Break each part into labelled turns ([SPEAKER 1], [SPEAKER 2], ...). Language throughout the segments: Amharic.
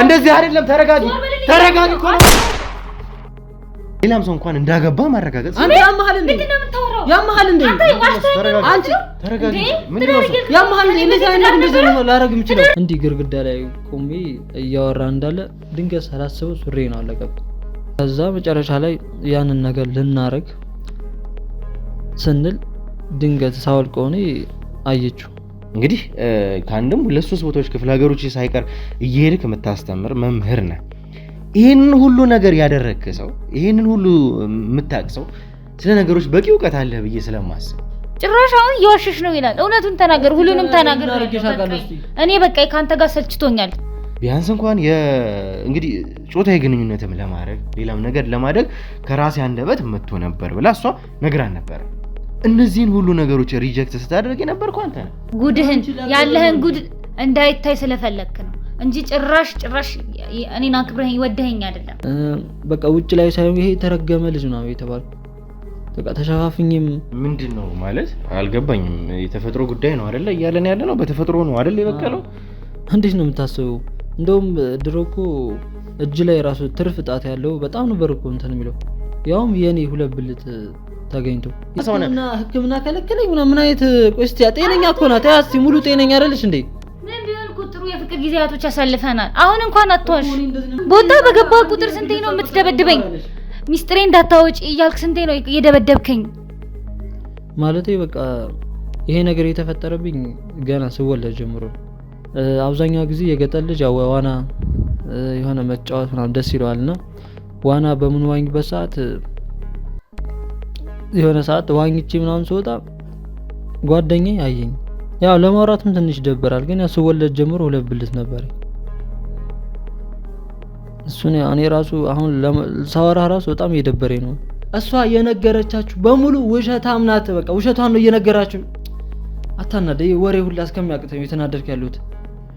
[SPEAKER 1] እንደዚህ አይደለም ተረጋጊ እኮ ነው ሌላም ሰው እንኳን እንዳገባ ማረጋገጥ
[SPEAKER 2] አንተ ያማሃል እንዴ ያማሃል እንዴ አንቺ ተረጋጊ ምንድነው ያማሃል እንዴ እንደዚህ አይነት እንደዚህ ነው ላረግ የምችለው እንዴ ግርግዳ ላይ ቆሜ እያወራ እንዳለ ድንገት ሳላስበው ሱሬ ነው አለቀብ ከዛ መጨረሻ ላይ ያንን ነገር ልናረግ ስንል ድንገት ሳወልቀው ነው አየችው
[SPEAKER 1] እንግዲህ ካንድም ሁለት ሶስት ቦታዎች ክፍለ ሀገሮች ሳይቀር እየሄድክ የምታስተምር መምህር ነህ ይሄንን ሁሉ ነገር ያደረክ ሰው ይሄንን ሁሉ የምታቅሰው ስለ ነገሮች በቂ ዕውቀት አለ ብዬ ስለማስብ
[SPEAKER 3] ጭራሻውን ይዋሽሽ ነው ይላል እውነቱን ተናገር ሁሉንም ተናገር እኔ በቃ ካንተ ጋር ሰልችቶኛል
[SPEAKER 1] ቢያንስ እንኳን እንግዲህ ጾታዊ ግንኙነትም ለማድረግ ሌላም ነገር ለማድረግ ከራሴ አንደበት መጥቶ ነበር ብላ እሷ ነግራን ነበር እነዚህን ሁሉ ነገሮች ሪጀክት ስታደርግ የነበርኩ አንተ ነህ
[SPEAKER 3] ጉድህን ያለህን ጉድ እንዳይታይ ስለፈለክ ነው እንጂ ጭራሽ እኔና ክብረኝ ወደኸኝ አይደለም
[SPEAKER 2] በቃ ውጭ ላይ ሳይሆን ይሄ ተረገመ ልጅ ነው የተባለው በቃ ተሻፋፍኝም
[SPEAKER 1] ምንድነው ማለት አልገባኝም የተፈጥሮ ጉዳይ ነው አይደለ እያለን ያለ ነው በተፈጥሮ ነው አይደለ የበቀለው
[SPEAKER 2] እንዴት ነው የምታስበው እንደውም ድሮኮ እጅ ላይ ራሱ ትርፍ ጣት ያለው በጣም ነበር እኮ እንትን የሚለው ያውም የኔ ሁለት ብልት ታገኝቶ እና ህክምና ከለከለኝ ምን አይነት ቆስቲ ጤነኛ እኮ ናት ያስቲ ሙሉ ጤነኛ አይደለሽ እንዴ
[SPEAKER 3] ምን ቢሆን ቁጥሩ የፍቅር ጊዜያቶች ያሳልፈናል አሁን እንኳን አትዋሽ ቦታ በገባ ቁጥር ስንቴ ነው የምትደበድበኝ ሚስጥሬ እንዳታወጪ እያልክ ስንቴ ነው እየደበደብከኝ
[SPEAKER 2] ማለቴ በቃ ይሄ ነገር የተፈጠረብኝ ገና ስወለድ ጀምሮ አብዛኛው ጊዜ የገጠር ልጅ ዋና የሆነ መጫወት ምናምን ደስ ይለዋልና ዋና በምን ዋኝበት ሰዓት የሆነ ሰዓት ዋኝቼ ምናምን ስወጣ ጓደኛዬ አየኝ ያው ለማውራትም ትንሽ ደበራል ግን ያው ስወለድ ጀምሮ ሁለት ብልት ነበር እሱኔ እኔ ራሱ አሁን ሳወራ ራሱ በጣም እየደበረኝ ነው እሷ የነገረቻችሁ በሙሉ ውሸታም ናት በቃ ውሸቷን ነው እየነገራችሁ አታናደ ወሬ ሁሉ እስከሚያቅተኝ የተናደርክ ያሉት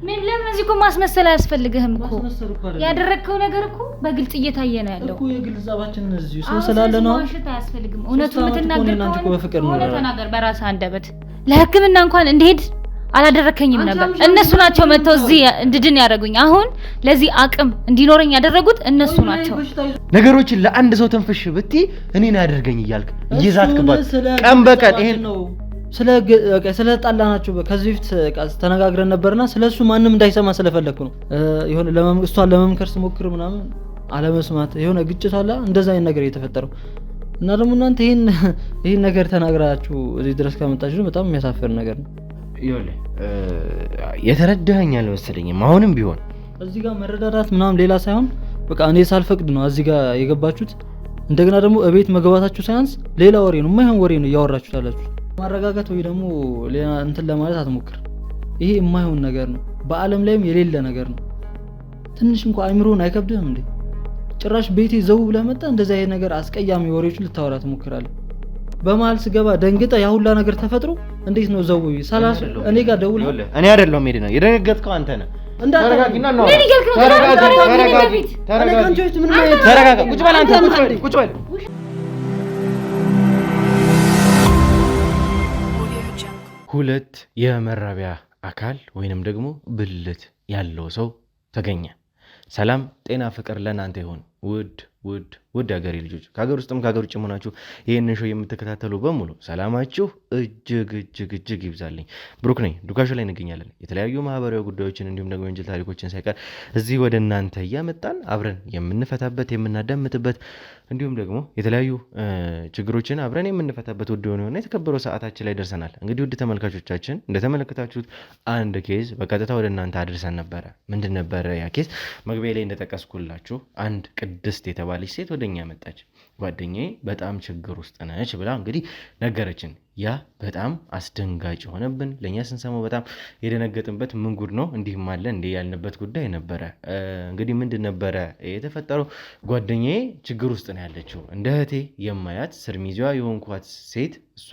[SPEAKER 3] ምን ለምን እዚህ እኮ ማስመሰል አያስፈልግህም እኮ ያደረከው ነገር እኮ በግልጽ እየታየ ነው ያለው
[SPEAKER 2] እኮ የግልጻባችን እዚህ ስላለ ነው
[SPEAKER 3] ማሽታ አያስፈልግም እውነቱን የምትናገር ከሆነ ተናገር በራስህ አንደበት ለህክምና እንኳን እንድሄድ አላደረከኝም ነበር እነሱ ናቸው መተው እዚህ እንድድን ያደረጉኝ አሁን ለዚህ አቅም እንዲኖረኝ ያደረጉት እነሱ ናቸው
[SPEAKER 1] ነገሮችን ለአንድ ሰው ተንፈሽ ብትይ እኔን ያደርገኝ ይያልክ እየዛትክባት ቀን በቀን ይሄን
[SPEAKER 2] ነው ስለ ጣላናቸው ከዚህ በፊት ተነጋግረን ነበርና ስለሱ ማንንም እንዳይሰማ ስለፈለኩ ነው ይሆነ ለመምስቷን ለመምከር ስሞክር ምናምን አለመስማት ይሆነ ግጭት አለ እንደዛ አይነት ነገር የተፈጠረው እና ደግሞ እናንተ ይሄን ነገር ተናግራችሁ እዚህ ድረስ ካመጣችሁ በጣም የሚያሳፍር ነገር ነው
[SPEAKER 1] ይወለ የተረዳኸኝ አልመሰለኝም አሁንም ቢሆን
[SPEAKER 2] እዚህ ጋር መረዳዳት ምናምን ሌላ ሳይሆን በቃ እኔ ሳልፈቅድ ነው እዚህ ጋር የገባችሁት እንደገና ደግሞ እቤት መግባታችሁ ሳይንስ ሌላ ወሬ ነው የማይሆን ወሬ ነው ያወራችሁት አላችሁ ማረጋጋት ወይ ደግሞ ሌላ እንትን ለማለት አትሞክር ይሄ የማይሆን ነገር ነው በአለም ላይም የሌለ ነገር ነው ትንሽ እንኳን አይምሮን አይከብድህም እንዴ ጭራሽ ቤቴ ዘው ብለህ መጣ እንደዛ ይሄ ነገር አስቀያሚ ወሬዎችን ልታወራ ትሞክራለህ በመሃል ስገባ ደንግጠ ያ ሁላ ነገር ተፈጥሮ እንዴት ነው ዘው ሰላስ እኔ ጋር ደውል
[SPEAKER 1] እኔ አይደለም ሄድና የደነገጥከው አንተ ነህ ተረጋጊና ነው ተረጋጋ ቁጭ በል አንተ ቁጭ በል ሁለት የመራቢያ አካል ወይንም ደግሞ ብልት ያለው ሰው ተገኘ ሰላም ጤና ፍቅር ለናንተ ይሁን ውድ ሀገሬ ልጆች ከሀገር ውስጥም ከሀገር ውጭ ሆናችሁ ይሄንን ሾው የምትከታተሉ በሙሉ ሰላማችሁ እጅግ ይብዛልኝ ብሩክ ነኝ ዱካሾ ላይ እንገኛለን የተለያዩ ማህበራዊ ጉዳዮችን እንዲሁም ደግሞ ወንጀል ታሪኮችን ሳይቀር እዚህ ወደ እናንተ እያመጣን አብረን የምንፈታበት የምናዳምጥበት እንዲሁም ደግሞ የተለያዩ ችግሮችን አብረን የምንፈታበት ውድ የሆነ የተከበረው ሰዓታችን ላይ ደርሰናል እንግዲህ ውድ ተመልካቾቻችን እንደተመለከታችሁት አንድ ኬዝ በቀጥታ ወደ እናንተ አድርሰን ነበረ ምንድን ነበረ ያ ኬዝ መግቢያ ላይ እንደጠቀስኩላችሁ አንድ ቅድስት የተባለች ሴት ወደኛ መጣች ጓደኛዬ በጣም ችግር ውስጥ ነች ብላ እንግዲህ ነገረችን ያ በጣም አስደንጋጭ ሆነብን ለኛ ስንሰማው በጣም የደነገጥንበት ምን ጉድ ነው እንዲህም አለ እንዴ ያልንበት ጉዳይ ነበረ እንግዲህ ምንድን ነበረ የተፈጠረው ጓደኛዬ ችግር ውስጥ ነው ያለችው እንደ እህቴ የማያት ስርሚዚዋ የሆንኳት ሴት እሷ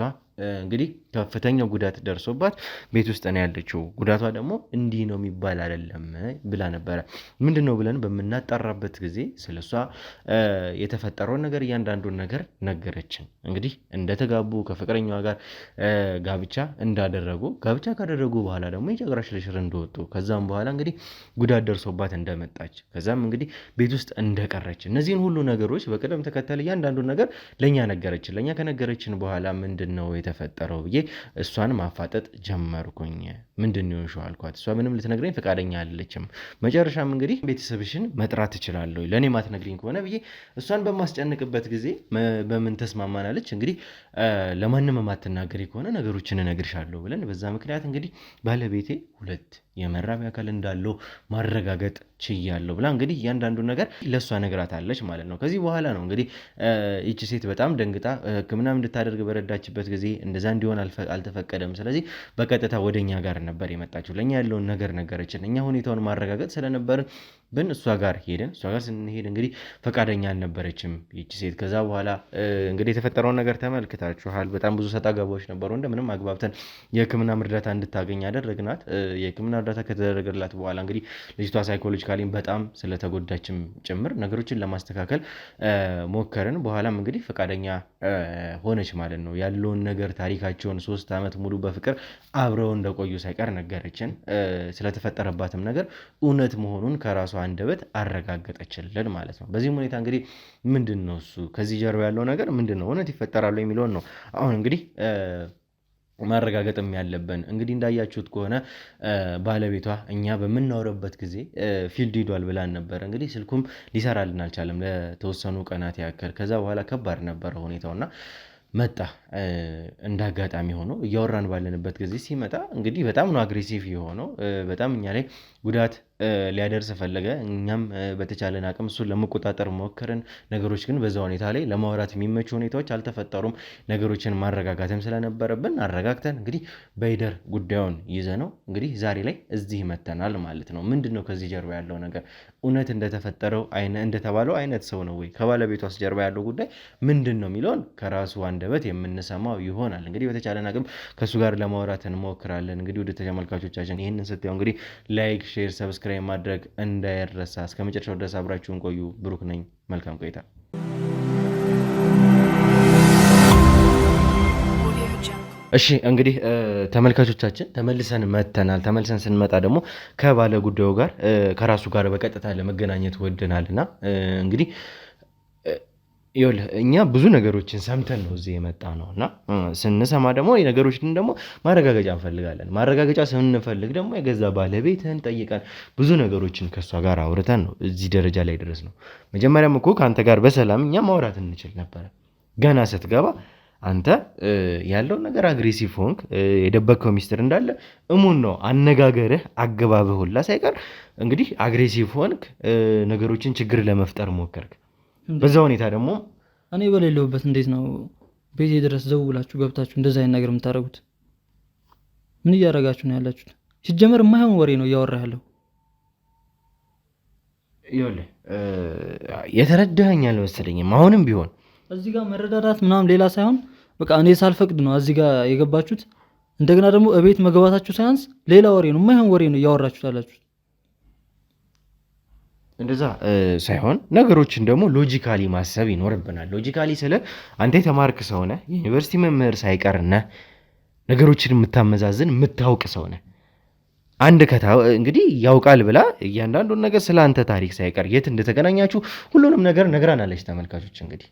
[SPEAKER 1] እንግዲህ ከፍተኛው ጉዳት ደርሶባት ቤት ውስጥ ነው ያለችው ጉዳቷ ደግሞ እንዲህ ነው የሚባል አይደለም ብላ ነበረ ምንድነው ብለን በመናጣራበት ጊዜ ስለሷ የተፈጠረው ነገር እያንዳንዱን ነገር ነገረችን እንግዲህ እንደተጋቡ ከፍቅረኛዋ ጋር ጋብቻ እንዳደረጉ ጋብቻ ካደረጉ በኋላ ደግሞ የጨጉራ ሽርሽር እንደወጡ ከዛም በኋላ እንግዲህ ጉዳት ደርሶባት እንደመጣች ከዛም እንግዲህ ቤት ውስጥ እንደቀረች እነዚህን ሁሉ ነገሮች በቅደም ተከተል እያንዳንዱን ነገር ለእኛ ነገረችን። ለእኛ ከነገረችን በኋላ ምንድን ነው የተፈጠረው ብዬ እሷን ማፋጠጥ ጀመርኩኝ። ምንድን ነው የሆንሽው አልኳት። እሷ ምንም ልትነግረኝ ፈቃደኛ አይደለችም። መጨረሻም እንግዲህ ቤተሰብሽን መጥራት ትችላለሁ ለእኔ ማትነግሪኝ ከሆነ ብዬ እሷን በማስጨንቅበት ጊዜ በምን ተስማማናለች እንግዲህ ለማንም የማትናገሪ ከሆነ ነገሮችን እነግርሻለሁ ብለን በዛ ምክንያት እንግዲህ ባለቤቴ 2 የመራቢያ አካል እንዳለው ማረጋገጥ ችያለሁ ብላ እንግዲህ እያንዳንዱ ነገር ለእሷ ነግራታለች ማለት ነው። ከዚህ በኋላ ነው እንግዲህ ይቺ ሴት በጣም ደንግጣ ሕክምና እንድታደርግ በረዳችበት ጊዜ እንደዛ እንዲሆን አልተፈቀደም። ስለዚህ በቀጥታ ወደኛ ጋር ነበር የመጣችው። ለእኛ ያለውን ነገር ነገረችን። እኛ ሁኔታውን ማረጋገጥ ስለነበርን እሷ ጋር ሄደን እሷ ጋር ስንሄድ እንግዲህ ፈቃደኛ አልነበረችም ይቺ ሴት። ከዛ በኋላ እንግዲህ የተፈጠረውን ነገር ተመልክታችኋል። በጣም ብዙ ሰጣ ገባዎች ነበሩ። እንደምንም አግባብተን የሕክምና እርዳታ እንድታገኝ ያደረግናት። የሕክምና እርዳታ ከተደረገላት በኋላ እንግዲህ ልጅቷ ሳይኮሎጂካሊም በጣም ስለተጎዳችም ጭምር ነገሮችን ለማስተካከል ሞከርን። በኋላም እንግዲህ ፈቃደኛ ሆነች ማለት ነው። ያለውን ነገር ታሪካቸውን 3 ዓመት ሙሉ በፍቅር አብረው እንደቆዩ ሳይቀር ነገረችን። ስለተፈጠረባትም ነገር እውነት መሆኑን ከራሷ አንደበት አረጋገጠችልን ማለት ነው። በዚህም ሁኔታ እንግዲህ ምንድን ነው እሱ ከዚህ ጀርባ ያለው ነገር ምንድን ነው እውነት ይፈጠራሉ የሚለውን ነው አሁን እንግዲህ ማረጋገጥም ያለብን። እንግዲህ እንዳያችሁት ከሆነ ባለቤቷ እኛ በምናወራበት ጊዜ ፊልድ ሂዷል ብላን ነበር። እንግዲህ ስልኩም ሊሰራልን አልቻለም ለተወሰኑ ቀናት ያክል። ከዛ በኋላ ከባድ ነበረ ሁኔታውና መጣ። እንደ አጋጣሚ ሆኖ እያወራን ባለንበት ጊዜ ሲመጣ እንግዲህ በጣም ነው አግሬሲቭ የሆነው። በጣም እኛ ላይ ጉዳት ሊያደርስ ፈለገ። እኛም በተቻለን አቅም እሱን ለመቆጣጠር ሞከርን። ነገሮች ግን በዛ ሁኔታ ላይ ለማውራት የሚመቹ ሁኔታዎች አልተፈጠሩም። ነገሮችን ማረጋጋትም ስለነበረብን አረጋግተን እንግዲህ በሂደር ጉዳዩን ይዘ ነው እንግዲህ ዛሬ ላይ እዚህ መተናል ማለት ነው። ምንድን ነው ከዚህ ጀርባ ያለው ነገር? እውነት እንደተፈጠረው እንደተባለው አይነት ሰው ነው ወይ? ከባለቤቷስ ጀርባ ያለው ጉዳይ ምንድን ነው የሚለውን ከራሱ አንደበት የምንሰማው ይሆናል። እንግዲህ በተቻለን አቅም ከእሱ ጋር ለማውራት እንሞክራለን። እንግዲህ ወደ ተመልካቾቻችን ይህንን ስትያው እንግዲህ ላይክ፣ ሼር፣ ሰብስክራይብ ማድረግ እንዳይረሳ። እስከ መጨረሻው ድረስ አብራችሁን ቆዩ። ብሩክ ነኝ። መልካም ቆይታ። እሺ እንግዲህ ተመልካቾቻችን ተመልሰን መተናል። ተመልሰን ስንመጣ ደግሞ ከባለ ጉዳዩ ጋር ከራሱ ጋር በቀጥታ ለመገናኘት ወደናልና እንግዲህ ይኸውልህ እኛ ብዙ ነገሮችን ሰምተን ነው እዚህ የመጣ ነው እና ስንሰማ ደግሞ ነገሮችን ደግሞ ማረጋገጫ እንፈልጋለን። ማረጋገጫ ስንፈልግ ደግሞ የገዛ ባለቤትህን ጠይቀን ብዙ ነገሮችን ከእሷ ጋር አውርተን ነው እዚህ ደረጃ ላይ ድረስ ነው። መጀመሪያም እኮ ከአንተ ጋር በሰላም እኛ ማውራት እንችል ነበረ። ገና ስትገባ አንተ ያለውን ነገር አግሬሲቭ ሆንክ። የደበቅከው ሚስጥር እንዳለ እሙን ነው። አነጋገርህ፣ አገባብህ ሁላ ሳይቀር እንግዲህ አግሬሲቭ ሆንክ። ነገሮችን ችግር ለመፍጠር ሞከርክ። በዛ ሁኔታ ደግሞ
[SPEAKER 2] እኔ በሌለሁበት እንዴት ነው ቤቴ ድረስ ዘው ብላችሁ ገብታችሁ እንደዛ አይነት ነገር የምታደርጉት? ምን እያደረጋችሁ ነው ያላችሁት? ሲጀመር የማይሆን ወሬ ነው እያወራ ያለው።
[SPEAKER 1] ይኸውልህ የተረዳኸኝ አልመሰለኝም። አሁንም ቢሆን
[SPEAKER 2] እዚህ ጋር መረዳዳት ምናምን ሌላ ሳይሆን በቃ እኔ ሳልፈቅድ ነው እዚህ ጋር የገባችሁት። እንደገና ደግሞ እቤት መግባታችሁ ሳያንስ ሌላ ወሬ ነው፣ የማይሆን ወሬ ነው እያወራችሁት ያላችሁት።
[SPEAKER 1] እንደዛ ሳይሆን ነገሮችን ደግሞ ሎጂካሊ ማሰብ ይኖርብናል። ሎጂካሊ ስለ አንተ የተማርክ ሰው ነህ፣ የዩኒቨርሲቲ መምህር ሳይቀር ነህ፣ ነገሮችን የምታመዛዝን የምታውቅ ሰው ነህ። አንድ እንግዲህ ያውቃል ብላ እያንዳንዱን ነገር ስለ አንተ ታሪክ ሳይቀር የት እንደተገናኛችሁ ሁሉንም ነገር ነግራናለች። ተመልካቾች እንግዲህ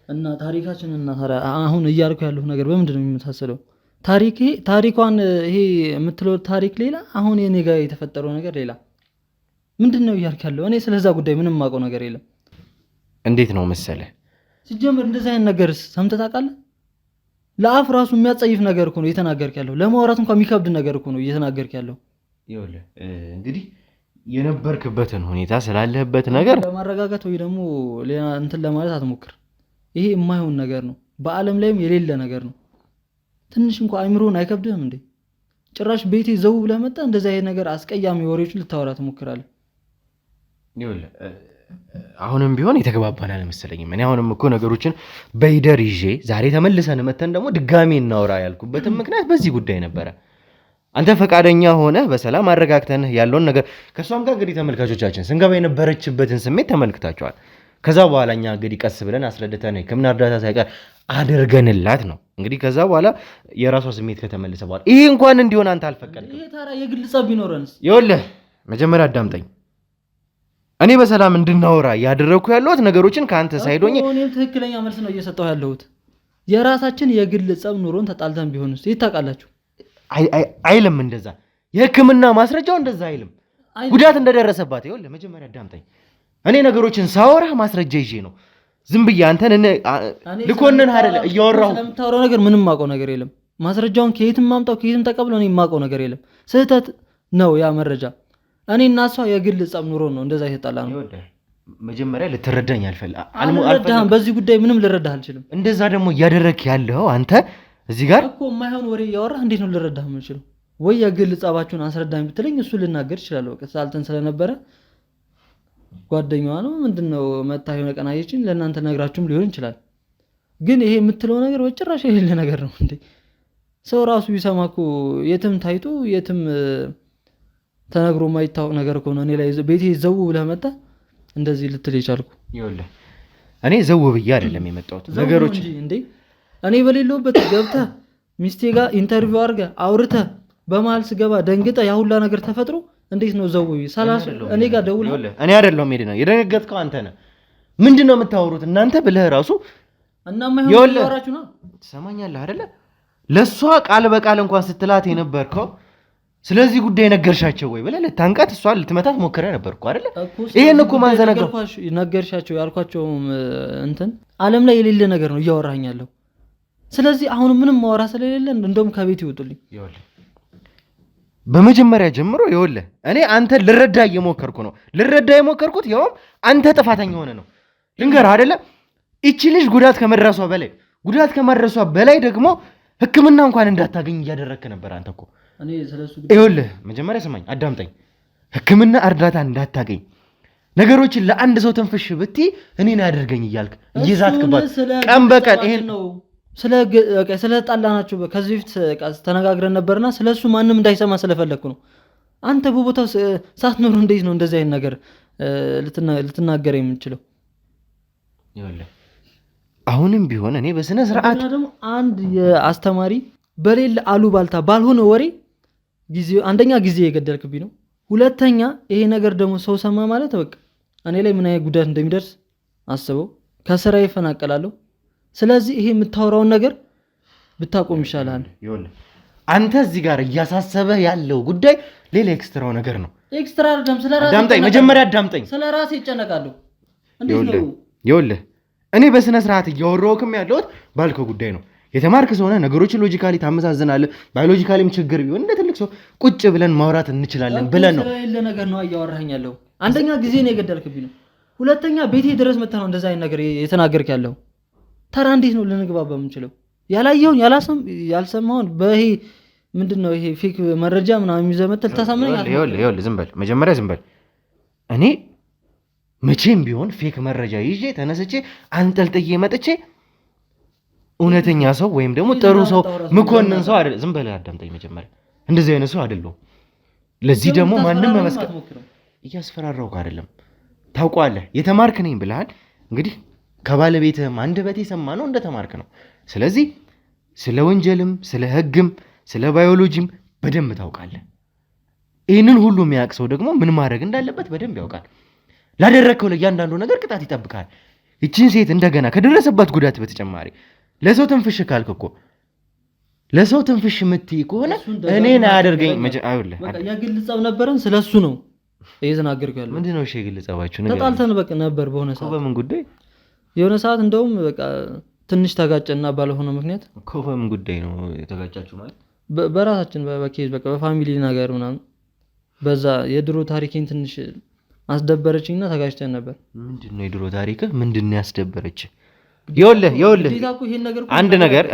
[SPEAKER 2] እና ታሪካችንና አሁን እያልኩ ያለሁ ነገር በምንድን ነው የሚመሳሰለው? ታሪኳን ይሄ የምትለው ታሪክ ሌላ፣ አሁን የኔ ጋር የተፈጠረው ነገር ሌላ። ምንድን ነው እያልክ ያለው? እኔ ስለዛ ጉዳይ ምንም የማውቀው ነገር የለም።
[SPEAKER 1] እንዴት ነው መሰለህ፣
[SPEAKER 2] ሲጀመር እንደዚህ አይነት ነገር ሰምተህ ታውቃለህ? ለአፍ ራሱ የሚያጸይፍ ነገር እኮ ነው እየተናገርክ ያለው። ለማውራት እንኳን የሚከብድ ነገር እኮ ነው እየተናገርክ ያለው።
[SPEAKER 1] ይኸውልህ እንግዲህ የነበርክበትን ሁኔታ ስላለህበት ነገር
[SPEAKER 2] ለማረጋጋት ወይ ደግሞ ሌላ እንትን ለማለት አትሞክር። ይሄ የማይሆን ነገር ነው፣ በዓለም ላይም የሌለ ነገር ነው። ትንሽ እንኳን አይምሮን አይከብድህም እንዴ? ጭራሽ ቤቴ ዘው ብለህ መጣ እንደዚህ አይነት ነገር አስቀያሚ ወሬዎችን ልታወራ ትሞክራለህ።
[SPEAKER 1] ይኸውልህ አሁንም ቢሆን የተግባባን አልመሰለኝም። እኔ አሁንም እኮ ነገሮችን በሂደር ይዤ ዛሬ ተመልሰን መተን ደግሞ ድጋሜ እናውራ ያልኩበትም ምክንያት በዚህ ጉዳይ ነበረ። አንተ ፈቃደኛ ሆነ በሰላም አረጋግተን ያለውን ነገር ከእሷም ጋር እንግዲህ ተመልካቾቻችን ስንገባ የነበረችበትን ስሜት ተመልክታችኋል። ከዛ በኋላ እኛ እንግዲህ ቀስ ብለን አስረድተን ሕክምና እርዳታ ሳይቀር አድርገንላት ነው እንግዲህ ከዛ በኋላ የራሷ ስሜት ከተመለሰ በኋላ ይሄ እንኳን እንዲሆን አንተ አልፈቀድክም።
[SPEAKER 2] ይሄ ታዲያ የግል ጸብ ቢኖረንስ?
[SPEAKER 1] ይኸውልህ መጀመሪያ አዳምጠኝ። እኔ በሰላም እንድናወራ ያደረኩ ያለሁት ነገሮችን ከአንተ ሳይዶኝ
[SPEAKER 2] እኔም ትክክለኛ መልስ ነው እየሰጠሁ ያለሁት። የራሳችን የግል ጸብ ኑሮን ተጣልተን ቢሆንስ ይታቃላችሁ?
[SPEAKER 1] አይልም እንደዛ የሕክምና ማስረጃው እንደዛ አይልም ጉዳት እንደደረሰባት። ይኸውልህ መጀመሪያ አዳምጠኝ። እኔ ነገሮችን ሳወራ ማስረጃ ይዤ ነው ዝም ብዬ አንተን ልኮንን አይደለ እያወራሁ
[SPEAKER 2] ስለምታወራው ነገር ምንም ማውቀው ነገር የለም። ማስረጃውን ከየትም ማምጣው ከየትም ተቀብለው እኔ ማውቀው ነገር የለም። ስህተት ነው ያ መረጃ። እኔ እና እሷ የግል ጸብ ኑሮ ነው እንደዛ የተጣላ ነው።
[SPEAKER 1] መጀመሪያ ልትረዳኝ አልፈልግም።
[SPEAKER 2] በዚህ ጉዳይ ምንም ልረዳህ አልችልም።
[SPEAKER 1] እንደዛ ደግሞ እያደረክ ያለው አንተ እዚህ ጋር
[SPEAKER 2] እኮ የማይሆን ወሬ እያወራህ እንዴት ነው ልረዳህ የምችለው? ወይ የግል ጸባችሁን አስረዳኝ ብትለኝ እሱ ልናገር እችላለሁ። በቃ ሳልተን ስለነበረ ጓደኛዋ ነው ምንድነው መታ የሆነ ቀን አየችኝ ለእናንተ ነግራችሁም ሊሆን ይችላል። ግን ይሄ የምትለው ነገር በጭራሽ የሌለ ነገር ነው እንዴ! ሰው ራሱ ቢሰማ እኮ የትም ታይቶ የትም ተነግሮ ማይታወቅ ነገር እኮ ነው። እኔ ላይ ቤቴ ዘው ብለህ መጣ እንደዚህ ልትል ይቻልኩ።
[SPEAKER 1] ይኸውልህ እኔ ዘው ብዬ አይደለም የመጣሁት ነገሮች
[SPEAKER 2] እንዴ እኔ በሌለውበት ገብተህ ሚስቴ ጋር ኢንተርቪው አድርገህ አውርተህ በመሀል ስገባ ደንግጠህ ያ ሁላ ነገር ተፈጥሮ እንዴት ነው ዘው ሰላሳ እኔ ጋር ደውል።
[SPEAKER 1] እኔ አይደለሁም ሄድ ነው የደነገጥከው አንተ ነህ። ምንድነው የምታወሩት እናንተ ብለህ ራሱ
[SPEAKER 2] እናማ ይሁን ያወራችሁ ነው።
[SPEAKER 1] ትሰማኛለህ አይደለ? ለሷ ቃል በቃል እንኳን ስትላት የነበርከው ስለዚህ ጉዳይ ነገርሻቸው ወይ ብለህ ልታንቃት እሷ ልትመታት ሞክረህ ነበርኩ አይደለ? ይሄን እኮ ማን ዘነገው
[SPEAKER 2] ነገርሻቸው ያልኳቸው እንትን ዓለም ላይ የሌለ ነገር ነው እያወራኝ ያለው። ስለዚህ አሁን ምንም ማወራ ስለሌለ እንደውም ከቤት ይወጡልኝ።
[SPEAKER 1] ይኸውልህ በመጀመሪያ ጀምሮ ይኸውልህ እኔ አንተ ልረዳ እየሞከርኩ ነው። ልረዳ የሞከርኩት ይኸውም አንተ ጥፋተኛ ሆነ ነው ልንገርህ አይደለ? እቺ ልጅ ጉዳት ከመድረሷ በላይ ደግሞ ሕክምና እንኳን እንዳታገኝ እያደረክ ነበር አንተ እኮ።
[SPEAKER 2] እኔ ስለሱ
[SPEAKER 1] ይኸውልህ መጀመሪያ ስማኝ አዳምጠኝ። ሕክምና እርዳታ እንዳታገኝ ነገሮችን ለአንድ ሰው ተንፍሽ ብትይ እኔን ያደርገኝ እያልክ እየዛትክባት ቀን በቀን ይሄን
[SPEAKER 2] ነው ስለ ጣላናችሁ ከዚህ በፊት ተነጋግረን ነበርና ስለሱ ማንም እንዳይሰማ ስለፈለኩ ነው። አንተ በቦታው ሳትኖር እንዴት ነው እንደዚህ አይነት ነገር ልትናገር የምንችለው?
[SPEAKER 1] ይኸውልህ አሁንም ቢሆን እኔ በስነ ስርዓት
[SPEAKER 2] ደግሞ አንድ የአስተማሪ በሌለ አሉባልታ ባልሆነ ወሬ አንደኛ ጊዜ የገደልክብኝ ነው። ሁለተኛ ይሄ ነገር ደግሞ ሰው ሰማ ማለት በቃ እኔ ላይ ምን አይነት ጉዳት እንደሚደርስ አስበው። ከስራ ይፈናቀላለሁ። ስለዚህ ይሄ የምታወራውን ነገር ብታቆም ይሻላል።
[SPEAKER 1] ይኸውልህ አንተ እዚህ ጋር እያሳሰበህ ያለው ጉዳይ ሌላ ኤክስትራው ነገር ነው።
[SPEAKER 2] ኤክስትራ አይደለም። ስለራሴ
[SPEAKER 1] አዳምጠኝ፣ መጀመሪያ አዳምጠኝ።
[SPEAKER 2] ስለራሴ ይጨነቃለሁ። እንዴት ነው?
[SPEAKER 1] ይኸውልህ እኔ በስነ ስርዓት እያወራሁክም ያለሁት ባልከው ጉዳይ ነው። የተማርክ ሰው ነህ፣ ነገሮችን ሎጂካሊ ታመዛዝናለህ። ባዮሎጂካሊም ችግር ቢሆን እንደ ትልቅ ሰው ቁጭ ብለን ማውራት እንችላለን ብለን ነው።
[SPEAKER 2] ስለሌለ ነገር ነው እያወራኸኝ ያለው። አንደኛ ጊዜ ነው የገደልክብኝ ነው። ሁለተኛ ቤቴ ድረስ መጥተህ ነው እንደዛ አይነት ነገር የተናገርክ ያለው። ተራ እንዴት ነው ልንግባባ የምንችለው? ያላየውን ያልሰማውን በይሄ ምንድነው ይሄ ፌክ መረጃ ምናምን ይዘመተል ታሳምነኝ።
[SPEAKER 1] ይኸውልህ ዝም በል መጀመሪያ ዝም በል። እኔ መቼም ቢሆን ፌክ መረጃ ይዤ ተነስቼ አንጠልጥዬ መጥቼ እውነተኛ ሰው ወይም ደግሞ ጥሩ ሰው ምኮንን ሰው አይደለም። ዝም በል አዳምጠኝ መጀመሪያ። እንደዚህ አይነት ሰው አይደለሁም። ለዚህ ደግሞ ማንም መመስከር እያስፈራራሁህ አይደለም። ታውቀዋለህ የተማርክ ነኝ ብለሃል። እንግዲህ ከባለቤትህም አንደበት የሰማ ነው እንደተማርክ ነው። ስለዚህ ስለ ወንጀልም ስለ ሕግም ስለ ባዮሎጂም በደንብ ታውቃለህ። ይህንን ሁሉ የሚያውቅ ሰው ደግሞ ምን ማድረግ እንዳለበት በደንብ ያውቃል። ላደረግከው ለእያንዳንዱ ነገር ቅጣት ይጠብቃል። ይችን ሴት እንደገና ከደረሰባት ጉዳት በተጨማሪ ለሰው ትንፍሽ ካልክ እኮ ለሰው ትንፍሽ የምትይ ከሆነ እኔን አያደርገኝ።
[SPEAKER 2] የግል ጸብ ነበረን፣ ስለሱ ነው እየተናገርኩ ያለው።
[SPEAKER 1] ምንድን ነው እሺ የግል ጸባችሁ?
[SPEAKER 2] ተጣልተን በቃ ነበር በሆነ ሰዓት።
[SPEAKER 1] በምን ጉዳይ?
[SPEAKER 2] የሆነ ሰዓት እንደውም በቃ ትንሽ ተጋጨና ባልሆነ ምክንያት።
[SPEAKER 1] በምን ጉዳይ ነው የተጋጫችሁ? ማለት
[SPEAKER 2] በራሳችን በኬዝ በቃ በፋሚሊ ነገር ምናምን በዛ የድሮ ታሪኬን ትንሽ አስደበረችኝና ተጋጭተን ነበር።
[SPEAKER 1] ምንድነው የድሮ ታሪክህ? ምንድነው ያስደበረች? ይኸውልህ አንድ ነገር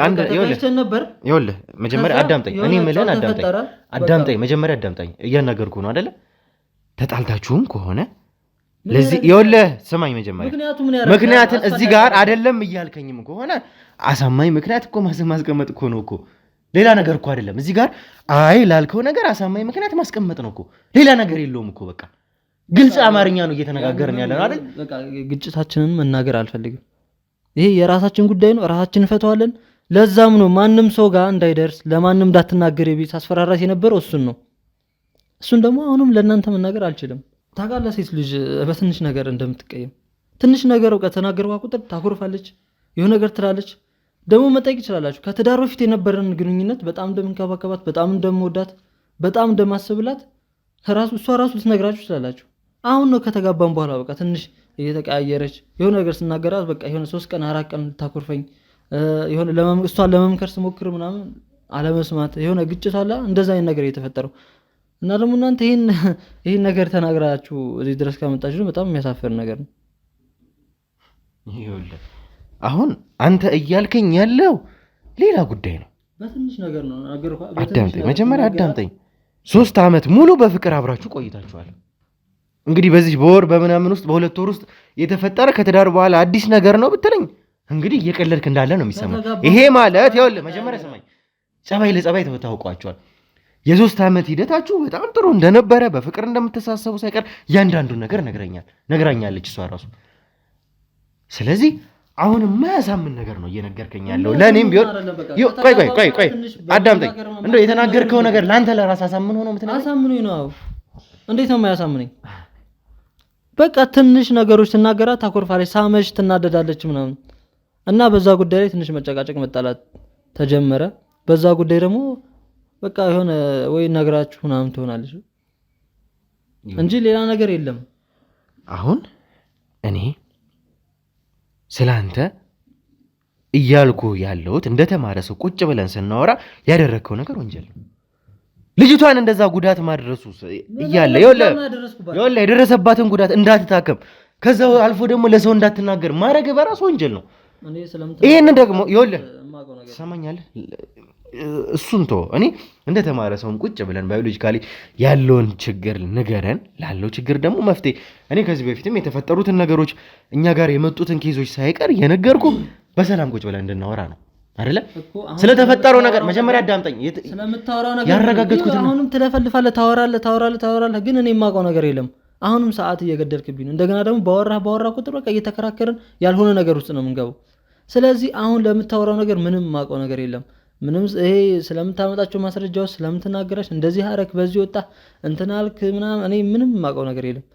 [SPEAKER 1] ይኸውልህ መጀመሪያ አዳምጠኝ። እኔ የምልህን አዳምጠኝ መጀመሪያ አዳምጠኝ። እያናገርኩህ ነው አይደለ? ተጣልታችሁም ከሆነ ለዚህ ይኸውልህ ስማኝ መጀመሪያ ምክንያትን እዚህ ጋር አይደለም እያልከኝም ከሆነ አሳማኝ ምክንያት እኮ ማስቀመጥ እኮ ነው እኮ ሌላ ነገር እኮ አይደለም። እዚህ ጋር አይ ላልከው ነገር አሳማኝ ምክንያት ማስቀመጥ ነው እኮ ሌላ ነገር የለውም እኮ በቃ ግልጽ አማርኛ ነው እየተነጋገርን ያለን አይደል?
[SPEAKER 2] በቃ ግጭታችንን መናገር አልፈልግም። ይሄ የራሳችን ጉዳይ ነው፣ ራሳችን እንፈታዋለን። ለዛም ነው ማንም ሰው ጋር እንዳይደርስ ለማንም እንዳትናገር ቤት አስፈራራሽ የነበረው እሱን ነው። እሱን ደግሞ አሁንም ለእናንተ መናገር አልችልም። ታውቃለህ ሴት ልጅ በትንሽ ነገር እንደምትቀየም፣ ትንሽ ነገር ከተናገርኳ ቁጥር ታኮርፋለች፣ የሆነ ነገር ትላለች። ደግሞ መጠየቅ ይችላላችሁ ከትዳር በፊት የነበረን ግንኙነት በጣም እንደምንከባከባት፣ በጣም እንደምወዳት፣ በጣም እንደማስብላት እሷ ራሱ ልትነግራችሁ ትችላላችሁ። አሁን ነው ከተጋባን በኋላ በቃ ትንሽ እየተቀያየረች የሆነ ነገር ስናገራት በቃ የሆነ 3 ቀን 4 ቀን ልታኮርፈኝ የሆነ እሷን ለመምከር ስሞክር ምናምን አለመስማት የሆነ ግጭት አለ። እንደዛ አይነት ነገር እየተፈጠረው እና ደግሞ እናንተ ይሄን ነገር ተናግራችሁ እዚህ ድረስ ካመጣችሁ በጣም የሚያሳፍር ነገር ነው።
[SPEAKER 1] ይኸውልህ አሁን አንተ እያልከኝ ያለው ሌላ ጉዳይ ነው።
[SPEAKER 2] በትንሽ ነገር ነው አገርኳ።
[SPEAKER 1] አዳምጠኝ፣ መጀመሪያ አዳምጠኝ። 3 ዓመት ሙሉ በፍቅር አብራችሁ ቆይታችኋል። እንግዲህ በዚህ በወር በምናምን ውስጥ በ2 ወር ውስጥ የተፈጠረ ከትዳር በኋላ አዲስ ነገር ነው ብትለኝ እንግዲህ እየቀለድክ እንዳለ ነው የሚሰማኝ። ይሄ ማለት ይኸውልህ መጀመሪያ ሰማኝ፣ ጸባይ ለጸባይ ታውቋቸዋል። የ3 ዓመት ሂደታችሁ በጣም ጥሩ እንደነበረ በፍቅር እንደምትሳሰቡ ሳይቀር እያንዳንዱን ነገር ነግራኛለች እሷ ራሱ። ስለዚህ አሁን የማያሳምን ነገር ነው እየነገርከኝ ያለው ለእኔም ቢሆን። ቆይ አዳምጠኝ። እንደው የተናገርከው ነገር ለአንተ ለራስህ አሳምን ሆኖ ምትነግረኝ?
[SPEAKER 2] አሳምኑኝ ነው። እንዴት ነው የማያሳምነኝ? በቃ ትንሽ ነገሮች ትናገራት ታኮርፋለች፣ ሳመሽ ትናደዳለች ምናምን እና በዛ ጉዳይ ላይ ትንሽ መጨቃጨቅ መጣላት ተጀመረ። በዛ ጉዳይ ደግሞ በቃ የሆነ ወይ ነግራችሁ ምናምን ትሆናለች እንጂ ሌላ ነገር የለም።
[SPEAKER 1] አሁን እኔ ስላንተ እያልኩ ያለሁት እንደተማረ ሰው ቁጭ ብለን ስናወራ ያደረግከው ነገር ወንጀል ነው። ልጅቷን እንደዛ ጉዳት ማድረሱ እያለ ይኸውልህ የደረሰባትን ጉዳት እንዳትታከም ከዛ አልፎ ደግሞ ለሰው እንዳትናገር ማድረግ በራሱ ወንጀል ነው። ይሄን ደግሞ ይኸውልህ ሰማኛለህ፣ እሱን ተወው። እኔ እንደተማረ ሰውም ቁጭ ብለን ባዮሎጂካሊ ያለውን ችግር ንገረን፣ ላለው ችግር ደግሞ መፍትሄ። እኔ ከዚህ በፊትም የተፈጠሩትን ነገሮች እኛ ጋር የመጡትን ኬዞች ሳይቀር የነገርኩ በሰላም ቁጭ ብለን እንድናወራ ነው አይደለ? ስለተፈጠረው ነገር መጀመሪያ አዳምጠኝ።
[SPEAKER 2] ስለምታወራው ነገር
[SPEAKER 1] ያረጋገጥኩት
[SPEAKER 2] አሁንም ትለፈልፋለህ፣ ታወራለህ፣ ግን እኔ የማውቀው ነገር የለም። አሁንም ሰዓት እየገደልክብኝ ነው። እንደገና ደግሞ ባወራ ቁጥር በቃ እየተከራከርን ያልሆነ ነገር ውስጥ ነው የምንገባው። ስለዚህ አሁን ለምታወራው ነገር ምንም የማውቀው ነገር የለም። ምንም ይሄ ስለምታመጣቸው ማስረጃዎች ስለምትናገራሽ እንደዚህ አረክ በዚህ ወጣ እንትን አልክ ምናምን እኔ ምንም የማውቀው ነገር የለም።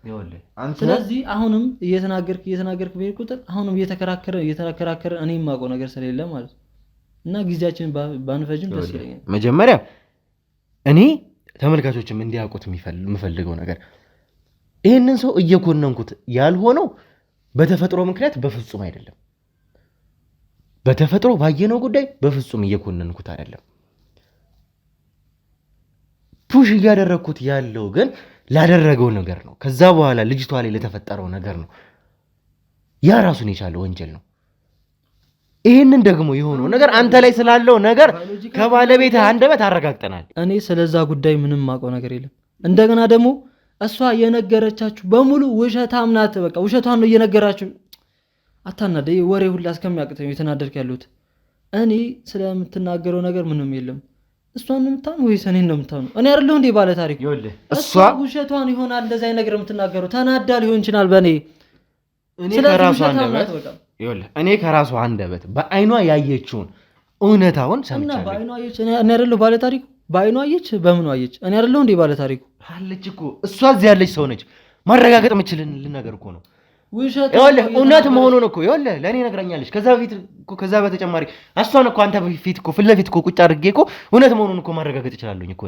[SPEAKER 2] ስለዚህ አሁንም እየተናገርክ በሄድ ቁጥር አሁንም እየተከራከረ እኔ የማውቀው ነገር ስለሌለ ማለት ነው። እና ጊዜያችንን ባንፈጅም ደስ ይለኛል።
[SPEAKER 1] መጀመሪያ እኔ ተመልካቾችም እንዲያውቁት የምፈልገው ነገር ይህንን ሰው እየኮነንኩት ያልሆነው በተፈጥሮ ምክንያት በፍጹም አይደለም። በተፈጥሮ ባየነው ጉዳይ በፍጹም እየኮነንኩት አይደለም። ፑሽ እያደረግኩት ያለው ግን ላደረገው ነገር ነው። ከዛ በኋላ ልጅቷ ላይ ለተፈጠረው ነገር ነው። ያ ራሱን የቻለ ወንጀል ነው። ይህንን ደግሞ የሆነው ነገር አንተ ላይ ስላለው ነገር ከባለቤትህ አንደበት አረጋግጠናል።
[SPEAKER 2] እኔ ስለዛ ጉዳይ ምንም ማውቀው ነገር የለም። እንደገና ደግሞ እሷ የነገረቻችሁ በሙሉ ውሸታም ናት። በቃ ውሸቷን ነው እየነገራችሁ። አታናደ ወሬ ሁላ እስከሚያቅተኝ የተናደድክ ያሉት እኔ ስለምትናገረው ነገር ምንም የለም። እሷን ነው የምታምነው ወይስ እኔን ነው የምታምነው? እኔ አይደለሁ እንዴ ባለ ታሪክ? እሷ ውሸቷን ይሆናል እንደዛ አይነት ነገር የምትናገረው። ተናዳ ሊሆን ይችላል በእኔ
[SPEAKER 1] እኔ ከራሷ አንደበት በአይኗ ያየችውን እውነታውን ሰምቻለሁ።
[SPEAKER 2] በአይኗ አየች። እኔ አይደለሁ ባለ ታሪኩ? በአይኗ አየች። በምኑ አየች? እኔ አይደለሁ እንዴ ባለ ታሪኩ?
[SPEAKER 1] አለች እኮ እሷ እዚህ ያለች ሰው ነች። ማረጋገጥ የምችልን ነገር እኮ ነው። እውነት መሆኑን እኮ ለእኔ ነግራኛለች። ከዛ በተጨማሪ እሷን እኮ አንተ ፊት እኮ ፊት ለፊት እኮ ቁጭ አድርጌ እኮ እውነት መሆኑን እኮ ማረጋገጥ እችላለሁኝ እኮ።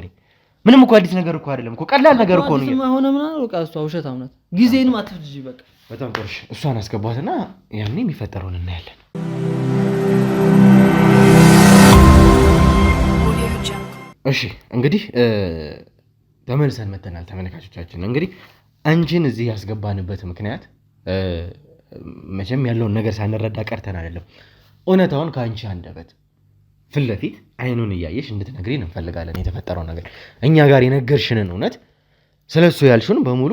[SPEAKER 1] ምንም እኮ አዲስ ነገር እኮ አይደለም እኮ፣ ቀላል ነገር እኮ ነው።
[SPEAKER 2] ሆነ ምናምን በቃ እሷ ውሸታም ናት። ጊዜንም አትፍጅ በቃ።
[SPEAKER 1] በጣም ጥሩ። እሷን አስገባትና ያኔ የሚፈጠረውን እናያለን። እሺ እንግዲህ ተመልሰን መተናል ተመልካቾቻችን። እንግዲህ አንቺን እዚህ ያስገባንበት ምክንያት መቼም ያለውን ነገር ሳንረዳ ቀርተን አይደለም። እውነታውን ከአንቺ አንደበት ፊት ለፊት አይኑን እያየሽ እንድትነግሪን እንፈልጋለን። የተፈጠረው ነገር እኛ ጋር የነገርሽንን እውነት ስለሱ ያልሽውን በሙሉ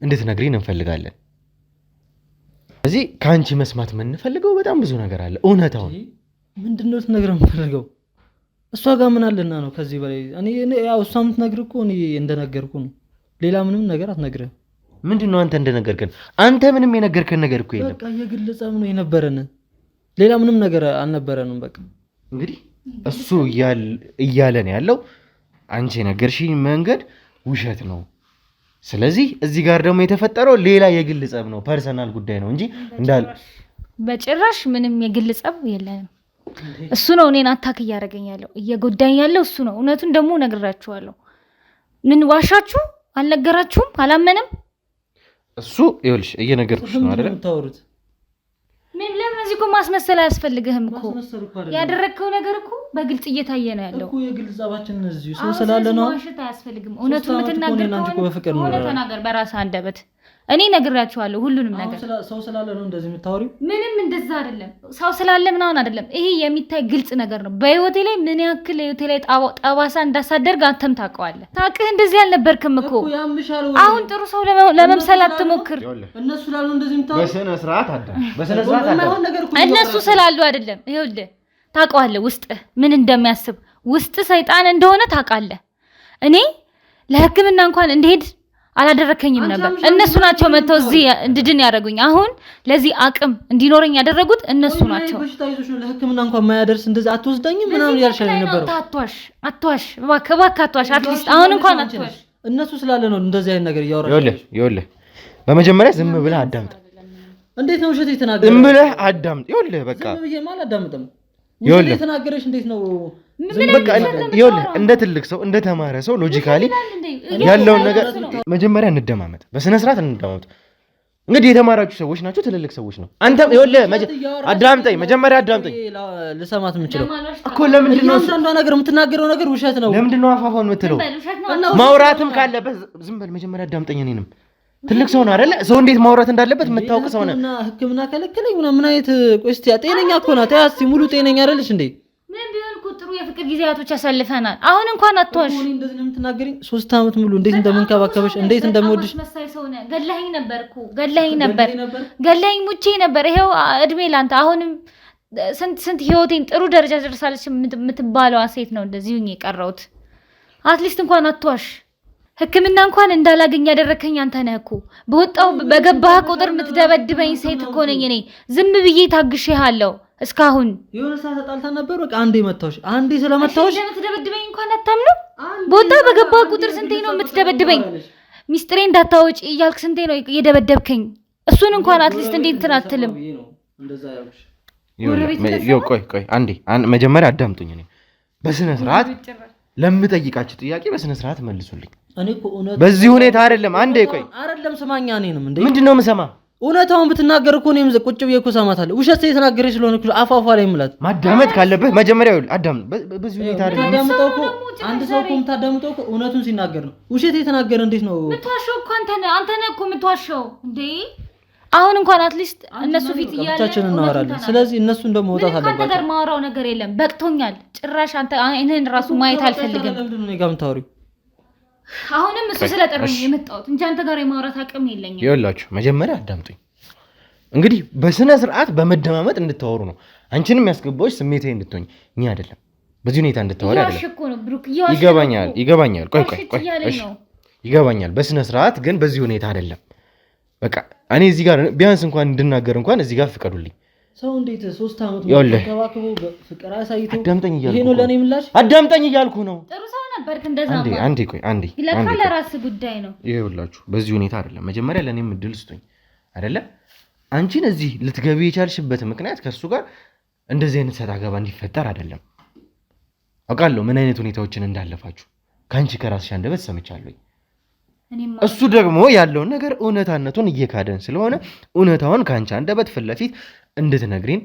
[SPEAKER 1] እንድትነግሪን እንፈልጋለን። ስለዚህ ከአንቺ መስማት የምንፈልገው በጣም ብዙ ነገር አለ። እውነታውን
[SPEAKER 2] ምንድነው ትነግረን የምፈልገው? እሷ ጋር ምን አለና ነው ከዚህ በላይ? እኔ ያው እሷ የምትነግር እኮ እኔ እንደነገርኩ ነው። ሌላ ምንም ነገር አትነግርህም።
[SPEAKER 1] ምንድነው አንተ እንደነገርከን? አንተ ምንም የነገርከን ነገር እኮ የለም።
[SPEAKER 2] በቃ የግል ጸብ ነው የነበረን፣ ሌላ ምንም ነገር አልነበረንም። በቃ
[SPEAKER 1] እንግዲህ እሱ እያለን ያለው አንቺ የነገርሽኝ መንገድ ውሸት ነው። ስለዚህ እዚህ ጋር ደግሞ የተፈጠረው ሌላ የግል ጸብ ነው፣ ፐርሰናል ጉዳይ ነው እንጂ
[SPEAKER 3] በጭራሽ ምንም የግል ጸብ የለንም። እሱ ነው እኔን አታክ እያደረገኝ ያለው፣ እየጎዳኝ ያለው እሱ ነው። እውነቱን ደግሞ ነግራችኋለሁ። ምን ዋሻችሁ? አልነገራችሁም? አላመንም።
[SPEAKER 1] እሱ ይኸውልሽ እየነገርኩሽ ነው አይደል?
[SPEAKER 3] ምን ለምን እዚህ እኮ ማስመሰል አያስፈልግህም እኮ። ያደረግከው ነገር እኮ በግልጽ እየታየ ነው ያለው
[SPEAKER 2] እኮ። የግል ጸባችን እዚሁ ሰው ስላለ ነው።
[SPEAKER 3] ዋሽታ አያስፈልግም። እውነቱን የምትናገር ከሆነ ተናገር በራስህ አንደበት። እኔ ነግራችኋለሁ ሁሉንም ነገር።
[SPEAKER 2] ሰው ስላለ ነው እንደዚህ የምታወሪው?
[SPEAKER 3] ምንም እንደዛ አይደለም። ሰው ስላለ ምናምን አይደለም። ይሄ የሚታይ ግልጽ ነገር ነው። በህይወቴ ላይ ምን ያክል ህይወቴ ላይ ጠባሳ እንዳሳደርግ አንተም ታውቀዋለህ። ታውቅህ እንደዚህ አልነበርክም እኮ። አሁን ጥሩ ሰው ለመምሰል አትሞክር።
[SPEAKER 2] እነሱ ስላሉ እንደዚህ የምታወሪው
[SPEAKER 1] በስነ ስርዓት አዳም።
[SPEAKER 3] እነሱ ስላሉ አይደለም። ይኸውልህ ታውቀዋለህ ውስጥ ምን እንደሚያስብ። ውስጥ ሰይጣን እንደሆነ ታውቃለህ። እኔ ለህክምና እንኳን እንድሄድ አላደረከኝም ነበር። እነሱ ናቸው መተው እዚህ እንድድን ያደረጉኝ። አሁን ለዚህ አቅም እንዲኖረኝ ያደረጉት እነሱ ናቸው።
[SPEAKER 2] በሽታይዞሽ ነው ለህክምና እንኳን ማያደርስ እንደዚህ አትወስደኝም ምናምን ያልሻለኝ ነበር።
[SPEAKER 3] አትዋሽ እባክህ አትዋሽ። አትሊስት አሁን እንኳን አትዋሽ።
[SPEAKER 2] እነሱ ስላለ ነው እንደዚህ አይነት ነገር እያወራሽ።
[SPEAKER 1] ይኸውልህ በመጀመሪያ ዝም ብለህ አዳምጥ።
[SPEAKER 2] እንዴት ነው ውሸት የተናገረ?
[SPEAKER 1] ዝም ብለህ አዳምጥ። ይኸውልህ በቃ
[SPEAKER 2] ዝም ብዬ ማለት አዳምጥም። ውሸት የተናገረሽ እንዴት ነው?
[SPEAKER 1] በቃ ይኸውልህ እንደ ትልቅ ሰው እንደ ተማረ ሰው ሎጂካሊ ያለውን ነገር መጀመሪያ እንደማመጥ፣ በስነ ስርዓት እንደማመጥ። እንግዲህ የተማራችሁ ሰዎች ናቸው፣ ትልልቅ ሰዎች ነው። አንተም ይኸውልህ አዳምጠኝ፣ መጀመሪያ አዳምጠኝ።
[SPEAKER 2] ልሰማት የምችለው
[SPEAKER 1] እኮ ለምንድን ነው
[SPEAKER 2] አንዷ ነገር የምትናገረው ነገር ውሸት ነው?
[SPEAKER 1] ለምንድን ነው አፋፋውን የምትለው? ማውራትም ካለበት ዝም በል፣ መጀመሪያ አዳምጠኝ። እኔንም ትልቅ ሰው ነው አይደለ? ሰው እንዴት ማውራት እንዳለበት የምታውቅ ሰው ነህ።
[SPEAKER 2] ህክምና ከለከለኝ ምን አይነት ቆስቲ ጤነኛ እኮ ናት። ያስ ሙሉ ጤነኛ አይደለሽ እንዴ?
[SPEAKER 3] ምን ቢሆን እኮ ጥሩ የፍቅር ጊዜያቶች ያሳልፈናል። አሁን እንኳን አትዋሽ።
[SPEAKER 2] እኔ እንደዚህ ነው የምትናገሪኝ? 3 አመት ሙሉ እንዴት እንደምንከባከበሽ እንዴት እንደምወድሽ
[SPEAKER 3] መሳይ ሰው ነህ። ገለኸኝ ነበር እኮ ገለኸኝ ሙቼ ነበር። ይሄው እድሜ ላንተ። አሁንም ስንት ህይወቴን ጥሩ ደረጃ ደርሳለች የምትባለዋ ሴት ነው እንደዚህ ሁኜ የቀረሁት። አትሊስት እንኳን አትዋሽ። ህክምና እንኳን እንዳላገኝ ያደረከኝ አንተ ነህ እኮ። በወጣው በገባህ ቁጥር የምትደበድበኝ ሴት እኮ ነኝ እኔ። ዝም ብዬ ታግሼሃለሁ እስካሁን።
[SPEAKER 2] የሆነ ሰዓት ተጣልተን ነበር። በቃ አንዴ መታወሽ፣ አንዴ ስለመታወሽ
[SPEAKER 3] የምትደበድበኝ እንኳን አታምነው። በወጣ በገባህ ቁጥር ስንቴ ነው የምትደበድበኝ? ሚስጥሬ እንዳታወጪ እያልክ ስንቴ ነው የደበደብከኝ? እሱን እንኳን አትሊስት እንዴት እንትን አትልም?
[SPEAKER 1] ቆይ አንዴ መጀመሪያ አዳምጡኝ። እኔ በስነ ስርዓት ለምጠይቃችሁ ጥያቄ በስነ ስርዓት መልሱልኝ። በዚህ ሁኔታ አይደለም። አንዴ ቆይ
[SPEAKER 2] አይደለም ስማኛ። እኔንም እንዴ
[SPEAKER 1] ምንድነው የምሰማ?
[SPEAKER 2] እውነታውን ብትናገር እኮ እኔም ቁጭ ብዬ እኮ ሰማታለሁ። ውሸት የተናገረች ስለሆነ እኮ አፋፋ ላይ ምላት
[SPEAKER 1] ማዳመጥ ካለብህ መጀመሪያ ይኸውልህ አዳምጥ። በዚህ ሁኔታ አይደለም
[SPEAKER 2] አዳምጠው እኮ አንድ ሰው እኮ የምታዳምጠው እኮ እውነቱን ሲናገር ነው። ውሸት የተናገረ እንዴት ነው
[SPEAKER 3] የምትዋሸው? እኮ አንተ ነህ እኮ የምትዋሸው እንዴ። አሁን እንኳን አትሊስት እነሱ ፊት እያለ
[SPEAKER 2] ብቻችንን እናወራለን። ስለዚህ እነሱን ደግሞ መውጣት አለባቸው።
[SPEAKER 3] አንተ ጋር ማወራው ነገር የለም። በቅቶኛል። ጭራሽ አንተ አይንህን ራሱ ማየት አልፈልግም።
[SPEAKER 2] ለምንድን ነው እኔ ጋር የምታወሪው?
[SPEAKER 3] አሁንም እሱ ስለጠራኝ የመጣሁት እንጂ አንተ ጋር የማውራት አቅም የለኝም።
[SPEAKER 1] ይኸውላችሁ መጀመሪያ አዳምጡኝ። እንግዲህ በስነ ስርዓት በመደማመጥ እንድታወሩ ነው። አንቺንም ያስገባዎች ስሜታዊ እንድትሆኝ እኛ አይደለም። በዚህ ሁኔታ እንድታወሪ አይደለም። ይገባኛል። ቆይ እሺ ይገባኛል። በስነ ስርዓት ግን በዚህ ሁኔታ አይደለም። በቃ እኔ እዚህ ጋር ቢያንስ እንኳን እንድናገር እንኳን እዚህ ጋር ፍቀዱልኝ።
[SPEAKER 2] ሰው እንዴት 3 አመት ተከባክቦ ፍቅር አሳይቶ
[SPEAKER 1] አዳምጠኝ እያልኩ
[SPEAKER 2] ይሄ ነው ለኔ ምላሽ።
[SPEAKER 1] አዳምጠኝ እያልኩ ነው።
[SPEAKER 3] ጥሩ ሰው ነበርክ እንደዛ ማለት
[SPEAKER 1] አንዴ
[SPEAKER 3] ለካ ለራስህ ጉዳይ ነው።
[SPEAKER 1] ይኸውላችሁ በዚህ ሁኔታ አይደለም። መጀመሪያ ለኔም እድል ስጡኝ አይደለ? አንቺን እዚህ ልትገቢ የቻልሽበት ምክንያት ከሱ ጋር እንደዚህ አይነት ሰጣ ገባ እንዲፈጠር አይደለም። አውቃለሁ ምን አይነት ሁኔታዎችን እንዳለፋችሁ ካንቺ ከራስሽ አንደበት ሰምቻለሁ። እሱ ደግሞ ያለውን ነገር እውነታነቱን እየካደን ስለሆነ እውነታውን ካንቺ አንደበት ፊት ለፊት እንድትነግሪን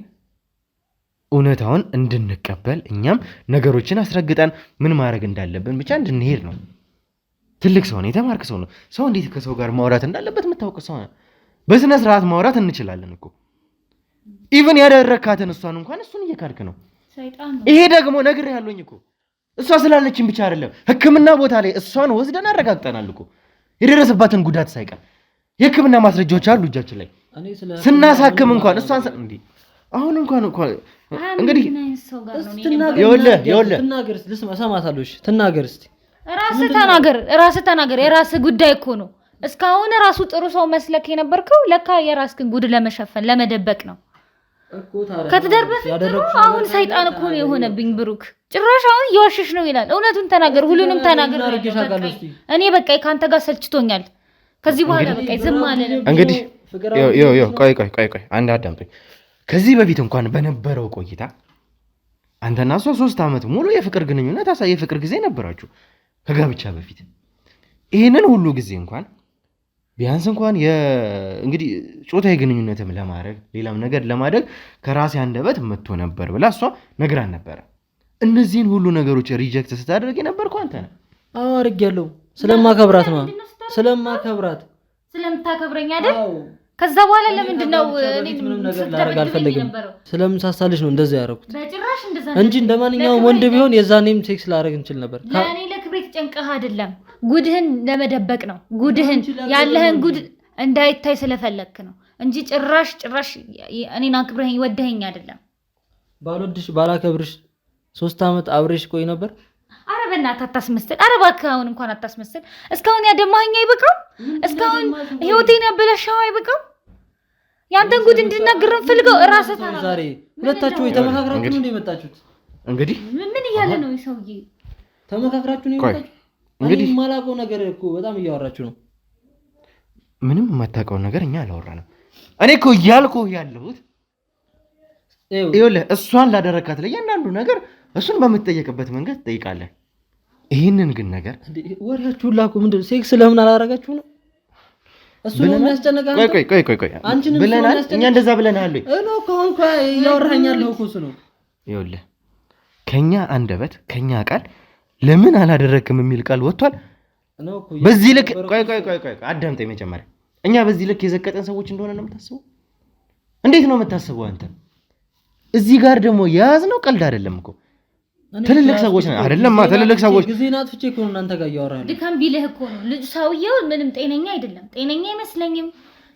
[SPEAKER 1] እውነታውን እንድንቀበል እኛም ነገሮችን አስረግጠን ምን ማድረግ እንዳለብን ብቻ እንድንሄድ ነው። ትልቅ ሰው ነው፣ የተማርክ ሰው ነው። ሰው እንዴት ከሰው ጋር ማውራት እንዳለበት የምታውቅ ሰው ነው። በስነ ስርዓት ማውራት እንችላለን እኮ። ኢቭን ያደረካትን እሷን እንኳን እሱን እየካድክ ነው። ይሄ ደግሞ ነግሬሃለሁኝ እኮ። እሷ ስላለችን ብቻ አይደለም ህክምና ቦታ ላይ እሷን ወስደን አረጋግጠናል እኮ የደረሰባትን ጉዳት ሳይቀር የህክምና ማስረጃዎች አሉ እጃችን ላይ። ስናሳክም እንኳን እሷን እንዴ አሁን እንኳን እንግዲህ
[SPEAKER 2] ይኸውልህ ትናገር እስቲ ልስማ። ሰማታለሽ ትናገር እስቲ።
[SPEAKER 3] ራስህ ተናገር። የራስህ ጉዳይ እኮ ነው። እስካሁን ራሱ ጥሩ ሰው መስለክ የነበርከው ለካ የራስህን ጉድ ለመሸፈን ለመደበቅ ነው ከትዳር በፊት አሁን ሰይጣን እኮ ነው የሆነብኝ ብሩክ ጭራሽ አሁን እየዋሸሽ ነው ይላል እውነቱን ተናገር ሁሉንም ተናገር እኔ በቃ ካንተ ጋር ሰልችቶኛል ከዚህ በኋላ በቃ ዝም አለን
[SPEAKER 1] እንግዲህ ቆይ አንድ አዳምጡኝ ከዚህ በፊት እንኳን በነበረው ቆይታ አንተና እሷ 3 ዓመት ሙሉ የፍቅር ግንኙነት የፍቅር ጊዜ ነበራችሁ ከጋብቻ በፊት ይሄንን ሁሉ ጊዜ እንኳን ቢያንስ እንኳን እንግዲህ ጾታዊ ግንኙነትም ለማድረግ ሌላም ነገር ለማድረግ ከራሴ አንደበት መጥቶ ነበር ብላ እሷ ነግራን ነበር እነዚህን ሁሉ ነገሮች ሪጀክት ስታደርግ የነበርኩ አንተ ነህ
[SPEAKER 2] አዎ አድርጌያለሁ ስለማከብራት ነው ስለማከብራት
[SPEAKER 3] ስለምታከብረኝ አይደል ከዛ በኋላ ለምንድን ነው እኔ
[SPEAKER 2] ምንም ነገር ላደርግ አልፈልግም ስለምሳሳልሽ ነው እንደዛ ያደረኩት እንጂ እንደማንኛውም ወንድ ቢሆን የዛኔም ሴክስ ላደርግ እንችል ነበር
[SPEAKER 3] ለኔ ለክብሬ ተጨንቀህ አይደለም ጉድህን ለመደበቅ ነው ጉድህን ያለህን ጉድ እንዳይታይ ስለፈለክ ነው እንጂ ጭራሽ እኔን አክብረኝ ወደኸኝ አይደለም
[SPEAKER 2] ባልወድሽ ባላከብርሽ 3 ዓመት አብሬሽ ቆይ ነበር
[SPEAKER 3] አረ በእናትህ አታስመስል አረ እባክህ አሁን እንኳን አታስመስል እስካሁን ያደማኸኝ አይበቃም እስካሁን ህይወቴን ያበላሻው አይበቃም ያንተን ጉድ እንድናገር እንፈልገው ራስህ ታና
[SPEAKER 2] ዛሬ ሁለታችሁ ተመካክራችሁ ነው የመጣችሁት
[SPEAKER 1] እንግዲህ
[SPEAKER 3] ምን እያለ ነው ይሰውዬ
[SPEAKER 2] ተመካክራችሁ ነው የመጣችሁት እንግዲህ ማላውቀው ነገር እኮ በጣም እያወራችሁ ነው
[SPEAKER 1] ምንም የማታውቀው ነገር እኛ አላወራንም እኔ እኮ እያልኩህ ያለሁት ይኸውልህ እሷን ላደረካት ለእያንዳንዱ ነገር እሱን በምትጠየቅበት መንገድ ትጠይቃለህ ይህንን ግን ነገር
[SPEAKER 2] ወሬያችሁ ላኩ ምንድን ሴክስ ለምን አላረጋችሁ ነው እሱ ነው የሚያስጨነቃችሁ
[SPEAKER 1] ቆይ ብለናል እኛ እንደዛ ብለናል
[SPEAKER 2] እኔ ከሆን ያወራኛለሁ እኮ እሱ ነው
[SPEAKER 1] ይኸውልህ ከኛ አንደበት ከኛ ቃል ለምን አላደረክም የሚል ቃል ወጥቷል በዚህ ልክ ቆይ አዳምጠኝ መጀመሪያ እኛ በዚህ ልክ የዘቀጠን ሰዎች እንደሆነ ነው የምታስበው እንዴት ነው የምታስበው አንተ እዚህ ጋር ደግሞ ያዝነው ቀልድ አይደለም እኮ ትልልቅ ሰዎች ነን አይደለም ትልልቅ ሰዎች
[SPEAKER 2] ጊዜና አጥፍቼ እኮ ነው እናንተ ጋር ያወራል
[SPEAKER 3] ድካም ቢልህ እኮ ነው ልጅ ሰውየው ምንም ጤነኛ አይደለም ጤነኛ አይመስለኝም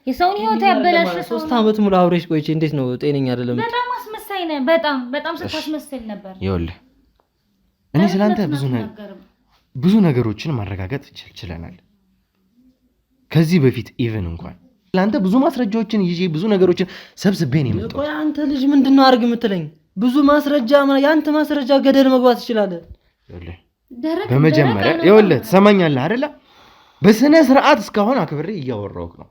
[SPEAKER 3] የሰውን ህይወት ያበላሽ
[SPEAKER 2] 3 ዓመት ሙሉ አብሬሽ ቆይቼ እንዴት ነው ጤነኛ አይደለም
[SPEAKER 3] በጣም አስመሳይ ነህ በጣም ስታስመስል ነበር
[SPEAKER 1] ይኸውልህ እኔ ስላንተ ብዙ ነገሮችን ማረጋገጥ ችለናል ከዚህ በፊት ኢቭን እንኳን ስላንተ ብዙ ማስረጃዎችን ይዤ ብዙ ነገሮችን ሰብስቤ ነው የመጣሁት
[SPEAKER 2] ቆይ አንተ ልጅ ምንድነው አርግ የምትለኝ ብዙ ማስረጃ ያንተ ማስረጃ ገደል መግባት ይችላል
[SPEAKER 1] ይኸውልህ በመጀመሪያ ይኸውልህ ትሰማኛለህ አይደለ በስነ ስርዓት እስካሁን አክብሬ እያወራሁህ ነው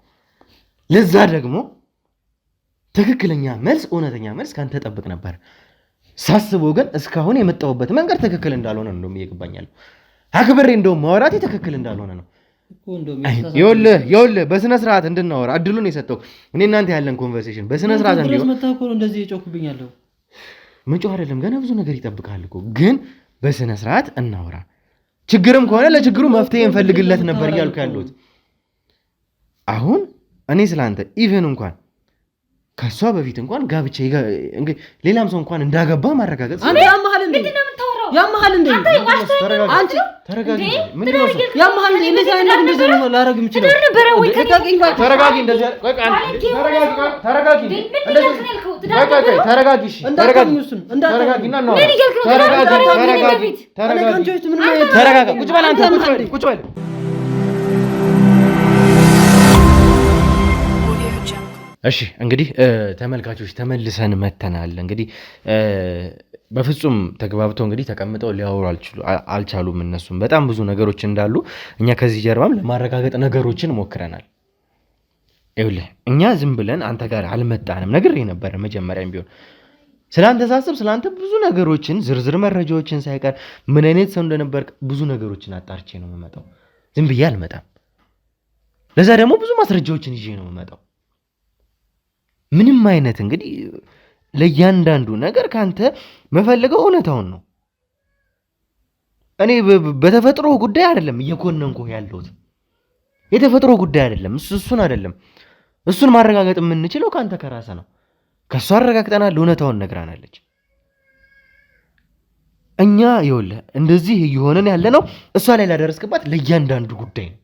[SPEAKER 1] ለዛ ደግሞ ትክክለኛ መልስ እውነተኛ መልስ ካንተ ጠብቅ ነበር ሳስበው ግን እስካሁን የመጣሁበት መንገድ ትክክል እንዳልሆነ ነው የሚገባኛል አክብሬ እንደውም ማውራቴ ትክክል እንዳልሆነ ነው ይኸውልህ በስነ ስርዓት እንድናወራ እድሉን የሰጠው እኔ እናንተ ያለን ኮንቨርሴሽን በስነ ስርዓት እንዲሆን
[SPEAKER 2] መታኮር እንደዚህ የጮክብኛለሁ
[SPEAKER 1] ምንጮህ አይደለም ገና ብዙ ነገር ይጠብቃል እኮ ግን በስነ ስርዓት እናወራ ችግርም ከሆነ ለችግሩ መፍትሄ እንፈልግለት ነበር እያልኩ ያለሁት አሁን እኔ ስላንተ ኢቭን እንኳን ከሷ በፊት እንኳን ጋብቻ እንግዲህ ሌላም ሰው እንኳን እንዳገባ ማረጋገጥ
[SPEAKER 2] አንተ ያማሃል እንዴ ያማሃል እንዴ አንተ
[SPEAKER 1] ተረጋጊ ምንድነው
[SPEAKER 2] ያማሃል እንዴ እንደዚህ አይነት እንደዚህ ነው ላረግ የምችለው
[SPEAKER 1] ተረጋጊ እንደዚህ ቆይ ተረጋጊ ተረጋጊ ቁጭ በል አንተ ቁጭ በል እሺ እንግዲህ ተመልካቾች ተመልሰን መተናል እንግዲህ በፍጹም ተግባብተው እንግዲህ ተቀምጠው ሊያወሩ አልቻሉም እነሱም በጣም ብዙ ነገሮች እንዳሉ እኛ ከዚህ ጀርባም ለማረጋገጥ ነገሮችን ሞክረናል ይኸውልህ እኛ ዝም ብለን አንተ ጋር አልመጣንም ነግሬህ ነበር መጀመሪያም ቢሆን ስላንተ ሳስብ ስላንተ ብዙ ነገሮችን ዝርዝር መረጃዎችን ሳይቀር ምን አይነት ሰው እንደነበርክ ብዙ ነገሮችን አጣርቼ ነው የምመጣው ዝም ብዬ አልመጣም ለዛ ደግሞ ብዙ ማስረጃዎችን ይዤ ነው የምመጣው ምንም አይነት እንግዲህ ለእያንዳንዱ ነገር ካንተ መፈልገው እውነታውን ነው እኔ በተፈጥሮ ጉዳይ አይደለም እየኮነንኩህ ያለሁት የተፈጥሮ ጉዳይ አይደለም እሱን አይደለም እሱን ማረጋገጥ የምንችለው ካንተ ከራስህ ነው ከሷ አረጋግጠናል እውነታውን ነግራናለች እኛ ይኸውልህ እንደዚህ እየሆነን ያለ ነው እሷ ላይ ላደረስክባት ለእያንዳንዱ ጉዳይ ነው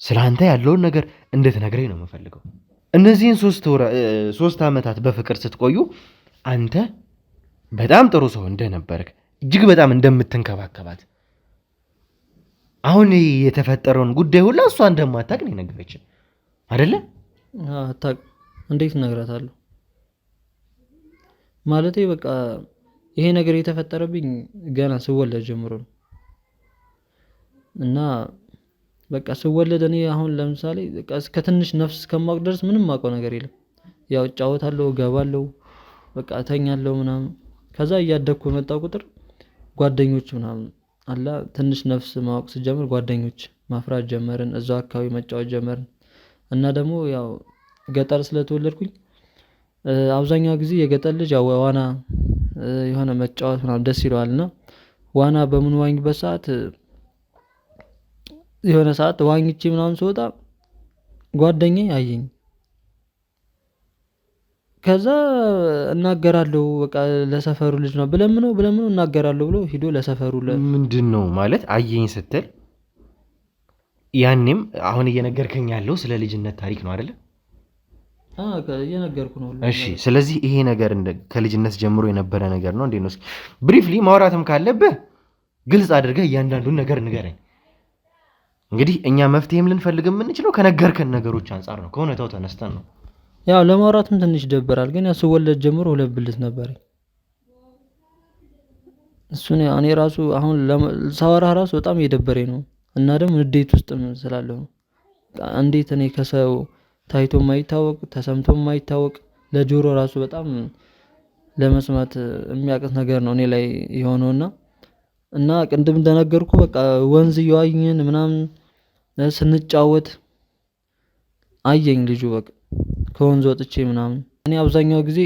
[SPEAKER 1] ስላንተ ያለውን ነገር እንድትነግረኝ ነው የምፈልገው እነዚህን 3 ዓመታት በፍቅር ስትቆዩ አንተ በጣም ጥሩ ሰው እንደነበርክ እጅግ በጣም እንደምትንከባከባት አሁን የተፈጠረውን ጉዳይ ሁላ እሷ እንደማታውቅ ነው የነገረችን አይደለ?
[SPEAKER 2] አታውቅ። እንዴት እነግራታለሁ? ማለቴ በቃ ይሄ ነገር የተፈጠረብኝ ገና ስወለድ ጀምሮ ነው እና በቃ ስወለድ እኔ አሁን ለምሳሌ በቃ እስከ ትንሽ ነፍስ እስከማውቅ ድረስ ምንም ማውቀው ነገር የለም። ያው እጫወታለሁ፣ እገባለሁ፣ በቃ እተኛለሁ ምናምን። ከዛ እያደግኩ በመጣው ቁጥር ጓደኞች ምናምን አላ ትንሽ ነፍስ ማወቅ ስጀምር ጓደኞች ማፍራት ጀመርን፣ እዛው አካባቢ መጫወት ጀመርን እና ደግሞ ያው ገጠር ስለተወለድኩኝ አብዛኛው ጊዜ የገጠር ልጅ ያው ዋና የሆነ መጫወት ምናምን ደስ ይለዋል እና ዋና በምንዋኝበት ሰዓት የሆነ ሰዓት ዋኝቼ ምናምን ስወጣ ጓደኛዬ አየኝ። ከዛ እናገራለሁ በቃ ለሰፈሩ ልጅ ነው ብለምነው እናገራለሁ ብሎ ሂዶ ለሰፈሩ
[SPEAKER 1] ምንድን ነው ማለት አየኝ ስትል ያኔም አሁን እየነገርከኝ ያለው ስለ ልጅነት ታሪክ ነው አይደለ?
[SPEAKER 2] እየነገርኩ ነው።
[SPEAKER 1] እሺ፣ ስለዚህ ይሄ ነገር ከልጅነት ጀምሮ የነበረ ነገር ነው። እንዴት ነው? እስኪ ብሪፍሊ ማውራትም ካለብህ ግልጽ አድርገህ እያንዳንዱን ነገር ንገረኝ። እንግዲህ እኛ መፍትሄም ልንፈልግ የምንችለው ከነገርከን ነገሮች አንጻር ነው፣ ከእውነታው ተነስተን ነው።
[SPEAKER 2] ያው ለማውራትም ትንሽ ይደበራል፣ ግን ያው ስወለድ ጀምሮ 2 ብልት ነበረኝ። እሱን እኔ ራሱ አሁን ሳወራ ራሱ በጣም እየደበረኝ ነው እና ደግሞ ንዴት ውስጥ ስላለሁ ነው። እንዴት እኔ ከሰው ታይቶ የማይታወቅ ተሰምቶ የማይታወቅ ለጆሮ ራሱ በጣም ለመስማት የሚያቅት ነገር ነው እኔ ላይ የሆነውና እና ቅድም እንደነገርኩ በቃ ወንዝ እየዋኘን ምናምን ስንጫወት አየኝ ልጁ በቃ ከወንዝ ወጥቼ ምናምን። እኔ አብዛኛው ጊዜ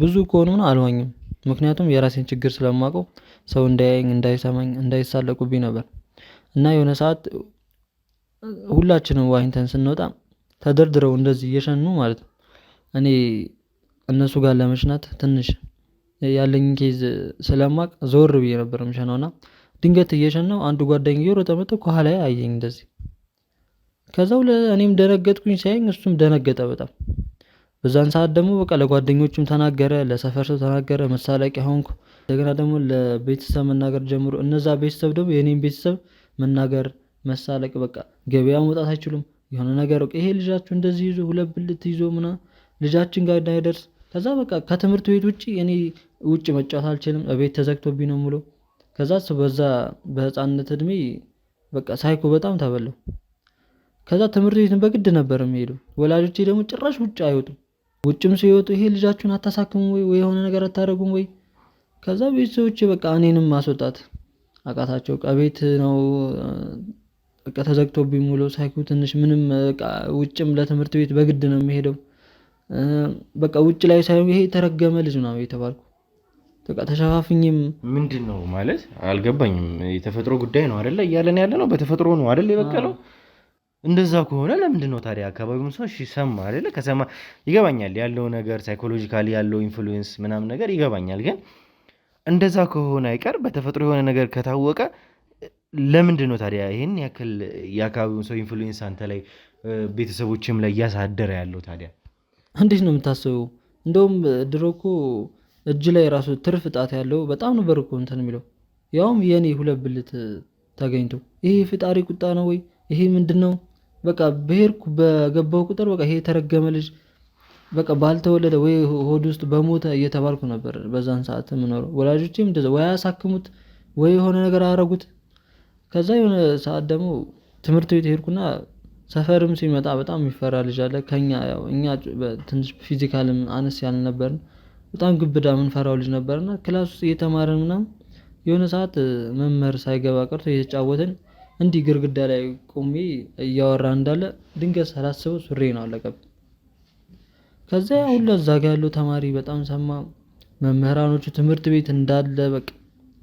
[SPEAKER 2] ብዙ ከሆነ ምናምን አልዋኝም፣ ምክንያቱም የራሴን ችግር ስለማውቀው ሰው እንዳያየኝ፣ እንዳይሰማኝ፣ እንዳይሳለቁብኝ ነበር እና የሆነ ሰዓት ሁላችንም ዋኝተን ስንወጣ ተደርድረው እንደዚህ እየሸኑ ማለት ነው። እኔ እነሱ ጋር ለመሽናት ትንሽ ያለኝ ኬዝ ስለማቅ ዞር ብዬ ነበር የምሸናውና ድንገት እየሸናው አንዱ ጓደኛዬ እየሮጠ መጥቶ ከኋላዬ አየኝ እንደዚህ። ከዛው እኔም ደነገጥኩኝ፣ ሲያየኝ እሱም ደነገጠ በጣም። በዛን ሰዓት ደግሞ በቃ ለጓደኞቹም ተናገረ፣ ለሰፈር ሰው ተናገረ፣ መሳለቂያ ሆንኩ። እንደገና ደግሞ ለቤተሰብ መናገር ጀምሮ እነዛ ቤተሰብ ደግሞ የኔን ቤተሰብ መናገር መሳለቅ፣ በቃ ገበያ መውጣት አይችሉም የሆነ ነገር በቃ ይሄ ልጃችሁ እንደዚህ ይዞ 2 ብልት ይዞ ምናምን ልጃችን ጋር እንዳይደርስ። ከዛ በቃ ከትምህርት ቤት ውጪ እኔ ውጭ መጫወት አልችልም፣ እቤት ተዘግቶብኝ ነው የምውለው። ከዛ በዛ በህፃንነት እድሜ በቃ ሳይኮ በጣም ተበላው። ከዛ ትምህርት ቤትን በግድ ነበር የሚሄደው። ወላጆቼ ደግሞ ጭራሽ ውጭ አይወጡም። ውጭም ሲወጡ ይሄ ልጃችሁን አታሳክሙ ወይ የሆነ ነገር አታደርጉም ወይ? ከዛ ቤተሰቦቼ በቃ እኔንም ማስወጣት አቃታቸው። በቃ ቤት ነው በቃ ተዘግቶብኝ ሙሉ ሳይኮ ትንሽ ምንም በቃ ውጭም ለትምህርት ቤት በግድ ነው የሚሄደው። በቃ ውጭ ላይ ሳይሆን ይሄ የተረገመ ልጅ ነው የተባልኩ። በቃ ተሸፋፍኝም
[SPEAKER 1] ምንድን ነው ማለት አልገባኝም። የተፈጥሮ ጉዳይ ነው አይደለ እያለን ያለ ነው። በተፈጥሮ ነው አይደለ የበቀለው። እንደዛ ከሆነ ለምንድን ነው ታዲያ አካባቢውም ሰው እሺ ሰማ አይደለ? ከሰማ ይገባኛል ያለው ነገር ሳይኮሎጂካሊ ያለው ኢንፍሉዌንስ ምናምን ነገር ይገባኛል። ግን እንደዛ ከሆነ አይቀር በተፈጥሮ የሆነ ነገር ከታወቀ ለምንድን ነው ታዲያ ይሄን ያክል የአካባቢውን ሰው ኢንፍሉዌንስ አንተ ላይ ቤተሰቦችም ላይ እያሳደረ ያለው? ታዲያ
[SPEAKER 2] እንዴት ነው የምታስበው? እንደውም ድሮ እኮ እጅ ላይ ራሱ ትርፍ ጣት ያለው በጣም ነበር እኮ እንትን የሚለው ያውም የኔ 2 ብልት ተገኝቶ። ይሄ ፍጣሪ ቁጣ ነው ወይ ይሄ ምንድን ነው? በቃ በሄድኩ በገባው ቁጥር በቃ ይሄ የተረገመ ልጅ በቃ ባልተወለደ ወይ ሆድ ውስጥ በሞተ እየተባልኩ ነበር በዛን ሰዓት የምኖረው። ወላጆቼም እንደዛ ወይ አያሳክሙት ወይ የሆነ ነገር አያረጉት። ከዛ የሆነ ሰዓት ደግሞ ትምህርት ቤት ሄድኩና ሰፈርም ሲመጣ በጣም የሚፈራ ልጅ አለ ከኛ። ያው እኛ ትንሽ ፊዚካልም አነስ ያልን ነበርን፣ በጣም ግብዳ የምንፈራው ልጅ ነበርና ክላስ ውስጥ እየተማረን ምናምን የሆነ ሰዓት መምህር ሳይገባ ቀርቶ እየተጫወትን እንዲህ ግርግዳ ላይ ቆሜ እያወራ እንዳለ ድንገት ሳላስበው ሱሬ ነው አለቀብኝ። ከዛ ሁሉ እዛ ጋ ያለው ተማሪ በጣም ሰማ። መምህራኖቹ ትምህርት ቤት እንዳለ በቃ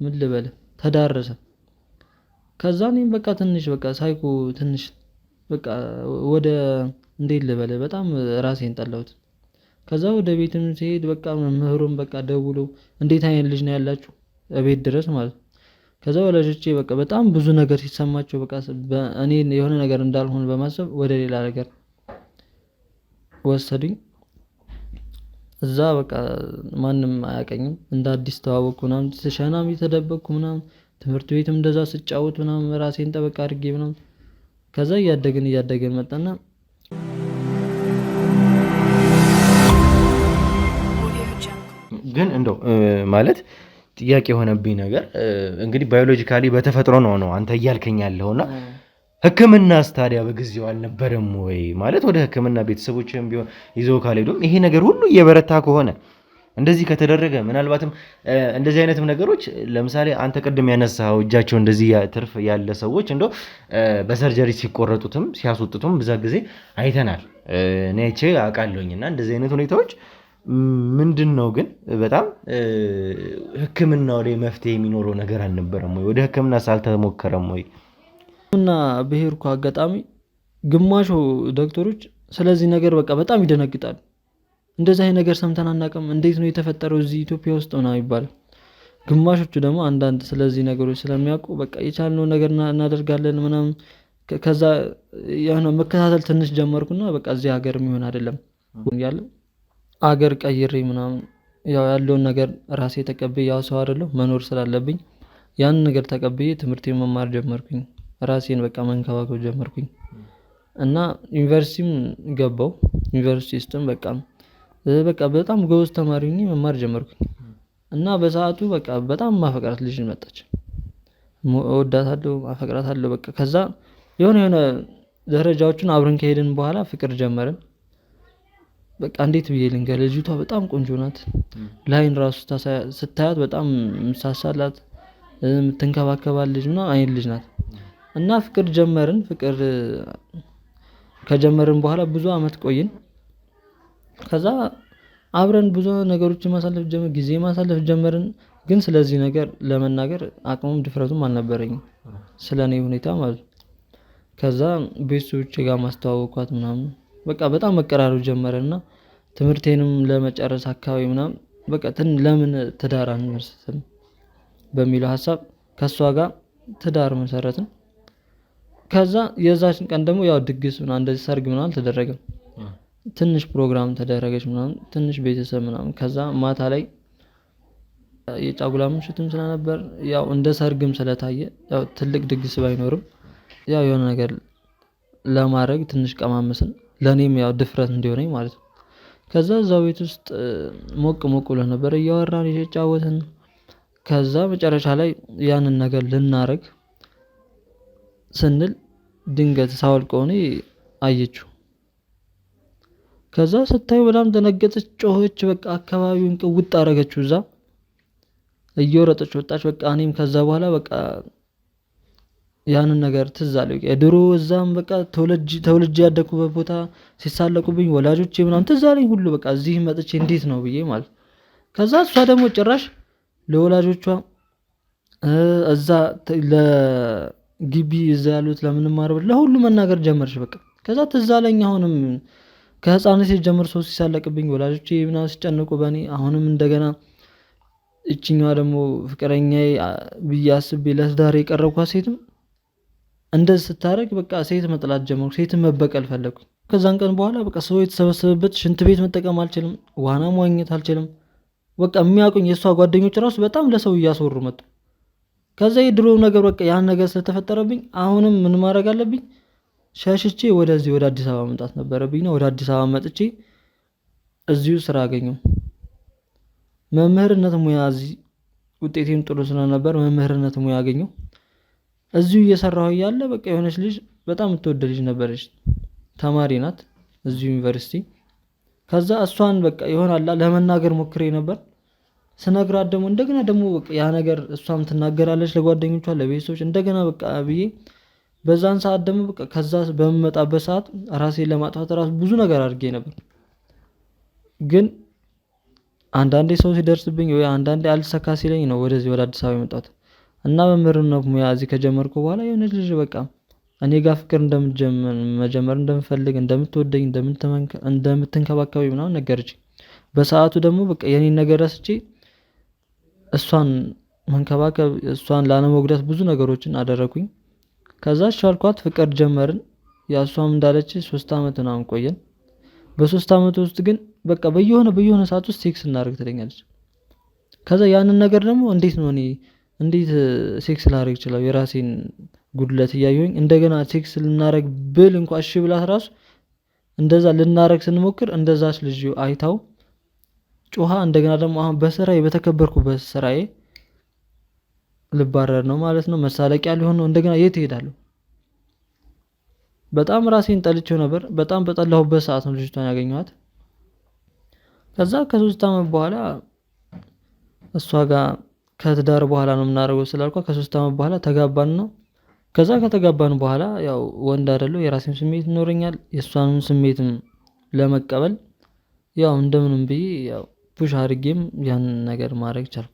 [SPEAKER 2] ምን ልበል ተዳረሰ። ከዛ እኔም በቃ ትንሽ በቃ ሳይኮ ትንሽ በቃ ወደ እንዴት ልበል በጣም ራሴን ጠላሁት። ከዛ ወደ ቤትም ሲሄድ በቃ መምህሩም በቃ ደውሎ እንዴት አይነት ልጅ ነው ያላችሁ ቤት ድረስ ማለት። ከዛ ወላጆቼ በቃ በጣም ብዙ ነገር ሲሰማቸው በቃ እኔ የሆነ ነገር እንዳልሆን በማሰብ ወደ ሌላ ነገር ወሰዱኝ። እዛ በቃ ማንም አያቀኝም፣ እንደ አዲስ ተዋወቅኩ ምናምን። ሸናም የተደበቅኩ ምናምን ትምህርት ቤትም እንደዛ ስጫወት ምናምን ራሴን ጠበቅ አድርጌ ምናምን ከዛ እያደግን መጣና
[SPEAKER 1] ግን እንደው ማለት ጥያቄ የሆነብኝ ነገር እንግዲህ ባዮሎጂካሊ በተፈጥሮ ነው አንተ እያልከኝ ያለውና ሕክምናስ ታዲያ በጊዜው አልነበረም ወይ? ማለት ወደ ሕክምና ቤተሰቦችም ቢሆን ይዘው ካልሄዱም ይሄ ነገር ሁሉ እየበረታ ከሆነ እንደዚህ ከተደረገ ምናልባትም እንደዚህ አይነትም ነገሮች ለምሳሌ አንተ ቅድም ያነሳው እጃቸው እንደዚህ ትርፍ ያለ ሰዎች እንደው በሰርጀሪ ሲቆረጡትም ሲያስወጡትም ብዙ ጊዜ አይተናል። እኔ አይቼ አውቃለሁኝና እንደዚህ አይነት ሁኔታዎች ምንድን ነው ግን በጣም ሕክምናው ላይ መፍትሄ የሚኖረው ነገር አልነበረም ወይ? ወደ ሕክምና ሳልተሞከረም ወይ?
[SPEAKER 2] እና በሄድኩ አጋጣሚ ግማሹ ዶክተሮች ስለዚህ ነገር በቃ በጣም ይደነግጣሉ። እንደዚህ አይነት ነገር ሰምተን አናውቅም፣ እንዴት ነው የተፈጠረው እዚህ ኢትዮጵያ ውስጥ ምናምን ይባላል። ግማሾቹ ደግሞ አንዳንድ ስለዚህ ነገሮች ስለሚያውቁ በቃ የቻልነው ነገር እናደርጋለን ምናምን። ከዛ የሆነ መከታተል ትንሽ ጀመርኩና በቃ እዚህ ሀገር የሚሆን አይደለም ያለ አገር ቀይሬ ምናምን ያው ያለውን ነገር ራሴ ተቀብዬ ያው ሰው አይደለሁ መኖር ስላለብኝ ያን ነገር ተቀብዬ ትምህርቴን መማር ጀመርኩኝ። ራሴን በቃ መንከባከብ ጀመርኩኝ እና ዩኒቨርሲቲም ገባው። ዩኒቨርሲቲ ውስጥም በቃ በጣም ጎበዝ ተማሪ ሆኜ መማር ጀመርኩኝ እና በሰዓቱ በቃ በጣም ማፈቅራት ልጅ መጣች። እወዳታለሁ፣ አፈቅራታለሁ። በቃ ከዛ የሆነ ደረጃዎችን አብረን ከሄድን በኋላ ፍቅር ጀመርን። በቃ እንዴት ብዬ ልንገር፣ ልጅቷ በጣም ቆንጆ ናት። ላይን ራሱ ስታያት በጣም ምሳሳላት የምትንከባከባል ልጅ ምናምን አይነት ልጅ ናት እና ፍቅር ጀመርን። ፍቅር ከጀመርን በኋላ ብዙ አመት ቆይን። ከዛ አብረን ብዙ ነገሮችን ማሳለፍ ጊዜ ማሳለፍ ጀመርን። ግን ስለዚህ ነገር ለመናገር አቅሙም ድፍረቱም አልነበረኝም ስለኔ ሁኔታ ማለት ነው። ከዛ ቤተሰቦቼ ጋር ማስተዋወቋት ምናምን በቃ በጣም መቀራረብ ጀመረና ትምህርቴንም ለመጨረስ አካባቢ ምናምን በቃ ለምን ትዳር አንመሰርትም በሚለው ሀሳብ ከሷ ጋር ትዳር መሰረትን። ከዛ የዛችን ቀን ደግሞ ያው ድግስ ምናምን እንደዚህ ሰርግ ምናምን አልተደረገም። ትንሽ ፕሮግራም ተደረገች ምናምን ትንሽ ቤተሰብ ምናምን። ከዛ ማታ ላይ የጫጉላ ምሽትም ስለነበር ያው እንደ ሰርግም ስለታየ ያው ትልቅ ድግስ ባይኖርም ያው የሆነ ነገር ለማድረግ ትንሽ ቀማመስን፣ ለኔም ያው ድፍረት እንዲሆነኝ ማለት ነው። ከዛ እዛው ቤት ውስጥ ሞቅ ብሎ ነበር እያወራን እየተጫወትን። ከዛ መጨረሻ ላይ ያንን ነገር ልናረግ ስንል ድንገት ሳወልቀው እኔ አየችው። ከዛ ስታዩ በጣም ደነገጠች፣ ጮኸች። በቃ አካባቢውን ቅውጥ አረገችው። እዛ እየወረጠች ወጣች። በቃ እኔም ከዛ በኋላ በቃ ያንን ነገር ትዝ አለኝ። ድሮ እዛም በቃ ተወልጄ ያደኩበት ቦታ ሲሳለቁብኝ ወላጆቼ ምናምን ትዝ አለኝ ሁሉ። በቃ እዚህ መጥቼ እንዴት ነው ብዬ ማለት። ከዛ እሷ ደግሞ ጭራሽ ለወላጆቿ እዛ ለግቢ እዛ ያሉት ለምንማር ለሁሉ መናገር ጀመርሽ። በቃ ከዛ ትዝ አለኝ አሁንም ከህፃንነት ጀምሮ ሰው ሲሳለቅብኝ ወላጆቼ ምናምን ሲጨነቁ በእኔ አሁንም እንደገና እችኛዋ ደግሞ ፍቅረኛዬ ብዬ አስቤ ለትዳር የቀረብኳት ሴትም እንደዚህ ስታደርግ በቃ ሴት መጥላት ጀመርኩ። ሴትን መበቀል ፈለግኩ። ከዛን ቀን በኋላ በቃ ሰው የተሰበሰበበት ሽንት ቤት መጠቀም አልችልም፣ ዋና መዋኘት አልችልም። በቃ የሚያውቁኝ የእሷ ጓደኞች ራሱ በጣም ለሰው እያስወሩ መጡ። ከዛ የድሮ ነገር በቃ ያን ነገር ስለተፈጠረብኝ አሁንም ምን ማድረግ አለብኝ? ሸሽቼ ወደዚህ ወደ አዲስ አበባ መምጣት ነበረብኝና ወደ አዲስ አበባ መጥቼ እዚሁ ስራ አገኘሁ። መምህርነት ሙያ እዚህ ውጤቴም ጥሩ ስለነበር መምህርነት ሙያ አገኘሁ። እዚሁ እየሰራሁ እያለ በቃ የሆነች ልጅ በጣም የምትወደድ ልጅ ነበረች፣ ተማሪ ናት እዚሁ ዩኒቨርሲቲ። ከዛ እሷን በቃ ይሆናል ለመናገር ሞክሬ ነበር። ስነግራት ደግሞ እንደገና ደግሞ በቃ ያ ነገር እሷም ትናገራለች ለጓደኞቿ ለቤተሰቦች እንደገና በቃ ብዬ በዛን ሰዓት ደግሞ በቃ ከዛ በመጣበት ሰዓት ራሴን ለማጥፋት ራሱ ብዙ ነገር አድርጌ ነበር። ግን አንዳንዴ ሰው ሲደርስብኝ ወይ አንዳንዴ አልሰካ ሲለኝ ነው ወደዚህ ወደ አዲስ አበባ የመጣሁት እና መምህርነት ሙያ እዚህ ከጀመርኩ በኋላ የሆነች ልጅ በቃ እኔ ጋር ፍቅር መጀመር እንደምፈልግ እንደምትወደኝ እንደምትንከባከበኝ ምናምን ነገረችኝ። በሰዓቱ ደግሞ በቃ የኔን ነገር ረስቼ እሷን መንከባከብ እሷን ላለመጉዳት ብዙ ነገሮችን አደረኩኝ። ከዛ ሻልኳት ፍቅር ጀመርን። ያሷም እንዳለች 3 አመት ምናምን ቆየን። በ3 አመት ውስጥ ግን በቃ በየሆነ ሰዓት ውስጥ ሴክስ እናደርግ ትለኛለች። ከዛ ያንን ነገር ደግሞ እንዴት ነው እኔ እንዴት ሴክስ ላደርግ ይችላል? የራሴን ጉድለት እያየሁኝ እንደገና ሴክስ ልናረግ ብል እንኳን እሺ ብላት ራሱ እንደዛ ልናረግ ስንሞክር እንደዛች ልጅ አይታው ጮሃ እንደገና ደግሞ አሁን በስራዬ በተከበርኩበት ስራዬ ልባረር ነው ማለት ነው። መሳለቂያ ሊሆን ነው። እንደገና የት እሄዳለሁ? በጣም ራሴን ጠልቼው ነበር። በጣም በጠላሁበት ሰዓት ነው ልጅቷን ያገኘኋት። ከዛ ከ3 አመት በኋላ እሷ ጋር ከትዳር በኋላ ነው የምናደርገው ስላልኳት ከ3 አመት በኋላ ተጋባን ነው። ከዛ ከተጋባን በኋላ ያው ወንድ አይደለው የራሴን ስሜት ይኖረኛል። የእሷንም ስሜትም ለመቀበል ያው እንደምንም ብዬ ያው ፑሽ አድርጌም ያን ነገር ማድረግ ቻልኩ።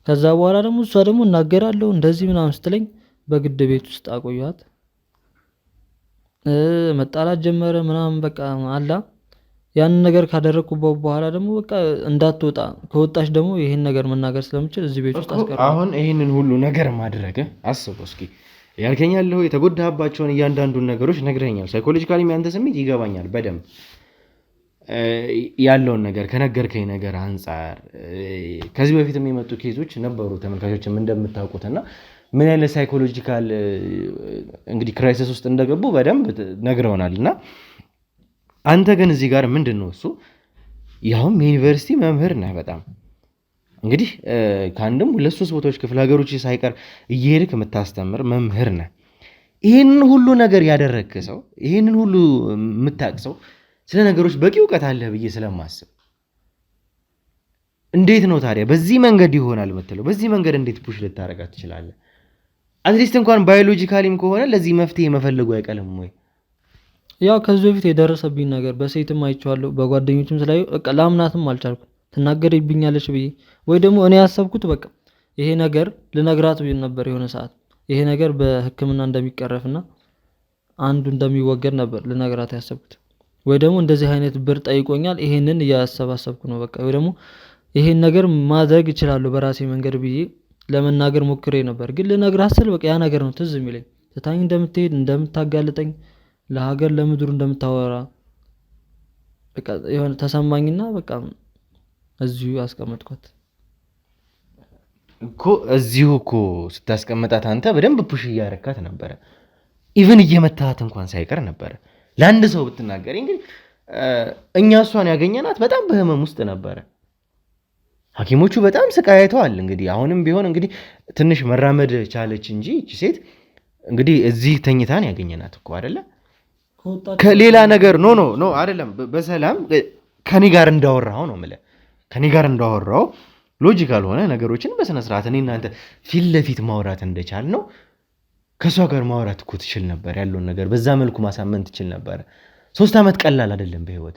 [SPEAKER 2] ከዛ በኋላ ደግሞ እሷ ደግሞ እናገራለሁ እንደዚህ ምናምን ስትለኝ በግድ ቤት ውስጥ አቆየኋት። መጣላት ጀመረ ምናምን በቃ አላ ያን ነገር ካደረኩበት በኋላ ደግሞ በቃ እንዳትወጣ ከወጣች ደግሞ ይሄን ነገር መናገር ስለምችል እዚህ ቤት ውስጥ አስቀረው።
[SPEAKER 1] አሁን ይሄንን ሁሉ ነገር ማድረግ አስበው እስኪ ያልከኛለሁ የተጎዳህባቸውን እያንዳንዱን ነገሮች ነግረኛል። ሳይኮሎጂካሊ ያንተ ስሜት ይገባኛል በደንብ ያለውን ነገር ከነገርከኝ ነገር አንፃር ከዚህ በፊት የሚመጡ ኬዞች ነበሩ ተመልካቾችም እንደምታውቁትና ምን አይነት ሳይኮሎጂካል እንግዲህ ክራይሲስ ውስጥ እንደገቡ በደንብ ነግረውናልና አንተ ግን እዚህ ጋር ምንድነው እሱ ያውም የዩኒቨርሲቲ መምህር ነህ። በጣም እንግዲህ ከአንድም 2-3 ቦታዎች ክፍለ ሀገሮች ሳይቀር እየሄድክ የምታስተምር መምህር ነህ። ይሄንን ሁሉ ነገር ያደረግክ ሰው ይሄንን ሁሉ የምታውቅ ሰው ስለ ነገሮች በቂ እውቀት አለ ብዬ ስለማስብ እንዴት ነው ታዲያ በዚህ መንገድ ይሆናል የምትለው? በዚህ መንገድ እንዴት ፑሽ ልታረጋት ትችላለህ? አትሊስት እንኳን ባዮሎጂካሊም ከሆነ ለዚህ መፍትሄ መፈለጉ አይቀልም ወይ?
[SPEAKER 2] ያው ከዚህ በፊት የደረሰብኝ ነገር በሴትም አይቼዋለሁ በጓደኞችም ስላዩ በቃ ላምናትም አልቻልኩም። ትናገርብኛለች ብዬ ወይ ደግሞ እኔ ያሰብኩት በቃ ይሄ ነገር ልነግራት ብዬ ነበር የሆነ ሰዓት ይሄ ነገር በሕክምና እንደሚቀረፍና አንዱ እንደሚወገድ ነበር ልነግራት ያሰብኩት። ወይ ደግሞ እንደዚህ አይነት ብር ጠይቆኛል ይሄንን እያሰባሰብኩ ነው በቃ ወይ ደግሞ ይሄን ነገር ማድረግ እችላለሁ በራሴ መንገድ ብዬ ለመናገር ሞክሬ ነበር። ግን ልነግራት ስል በቃ ያ ነገር ነው ትዝ የሚለኝ ትታኝ እንደምትሄድ እንደምታጋልጠኝ ለሀገር ለምድሩ እንደምታወራ በቃ የሆነ ተሰማኝና በቃ እዚሁ አስቀመጥኳት
[SPEAKER 1] እኮ እዚሁ እኮ ስታስቀምጣት አንተ በደንብ ፑሽ እያረካት ነበረ። ኢቭን እየመታት እንኳን ሳይቀር ነበረ። ለአንድ ሰው ብትናገር እንግዲህ እኛ እሷን ያገኘናት በጣም በህመም ውስጥ ነበረ። ሐኪሞቹ በጣም ስቃይተዋል። እንግዲህ አሁንም ቢሆን እንግዲህ ትንሽ መራመድ ቻለች እንጂ እቺ ሴት እንግዲህ እዚህ ተኝታን ያገኘናት እኮ አይደለ ከሌላ ነገር ኖ አይደለም። በሰላም ከኔ ጋር እንዳወራው ነው ማለት ከኔ ጋር እንዳወራው ሎጂካል ሆነ ነገሮችን በስነ ስርዓት እኔ እናንተ ፊት ለፊት ማውራት እንደቻል ነው ከሷ ጋር ማውራት እኮ ትችል ነበር። ያለውን ነገር በዛ መልኩ ማሳመን ትችል ነበር። 3 አመት ቀላል አይደለም በህይወት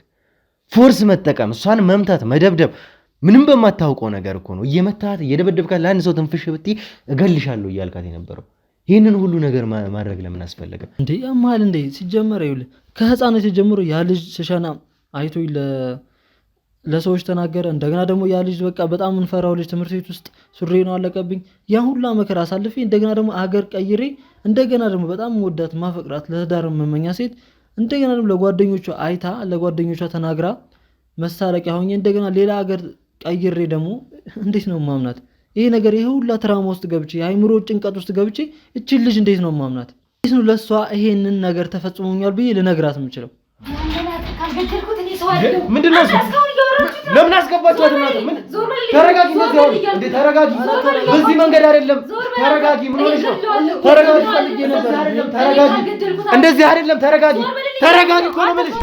[SPEAKER 1] ፎርስ መጠቀም እሷን መምታት መደብደብ ምንም በማታውቀው ነገር እኮ ነው እየመታት እየደበደብካት ለአንድ ሰው ትንፍሽ ብትይ እገልሻለሁ እያልካት የነበረው ይህንን ሁሉ ነገር ማድረግ ለምን አስፈለገ
[SPEAKER 2] እንዴ? ያማል እንዴ? ሲጀመር ይኸውልህ ከህፃነት ጀምሮ ያ ልጅ ስሸና አይቶ ለሰዎች ተናገረ። እንደገና ደግሞ ያ ልጅ በቃ በጣም እንፈራው ልጅ ትምህርት ቤት ውስጥ ሱሪ ነው አለቀብኝ። ያ ሁላ መከራ አሳልፌ እንደገና ደግሞ አገር ቀይሬ እንደገና ደግሞ በጣም ወዳት ማፈቅራት ለትዳር መመኛ ሴት እንደገና ደግሞ ለጓደኞቿ አይታ ለጓደኞቿ ተናግራ መሳለቂያ ሆኜ እንደገና ሌላ ሀገር ቀይሬ ደግሞ እንዴት ነው ማምናት? ይሄ ነገር ይሄ ሁላ ትራማ ውስጥ ገብቼ የአይምሮ ጭንቀት ውስጥ ገብቼ እቺ ልጅ እንዴት ነው ማምናት? እንዴት ነው ለሷ ይሄንን ነገር ተፈጽሞኛል ብዬ ልነግራት የምችለው?
[SPEAKER 1] ምንድነው? ለምን አስገባችኋት? ምን ተረጋጊ፣ እንዴ ተረጋጊ። በዚህ መንገድ አይደለም። ተረጋጊ። ምን ሆነሽ ነው? ተረጋጊ ፈልጌ ነበር። ተረጋጊ። እንደዚህ አይደለም። ተረጋጊ። ተረጋጊ እኮ ነው የምልሽ።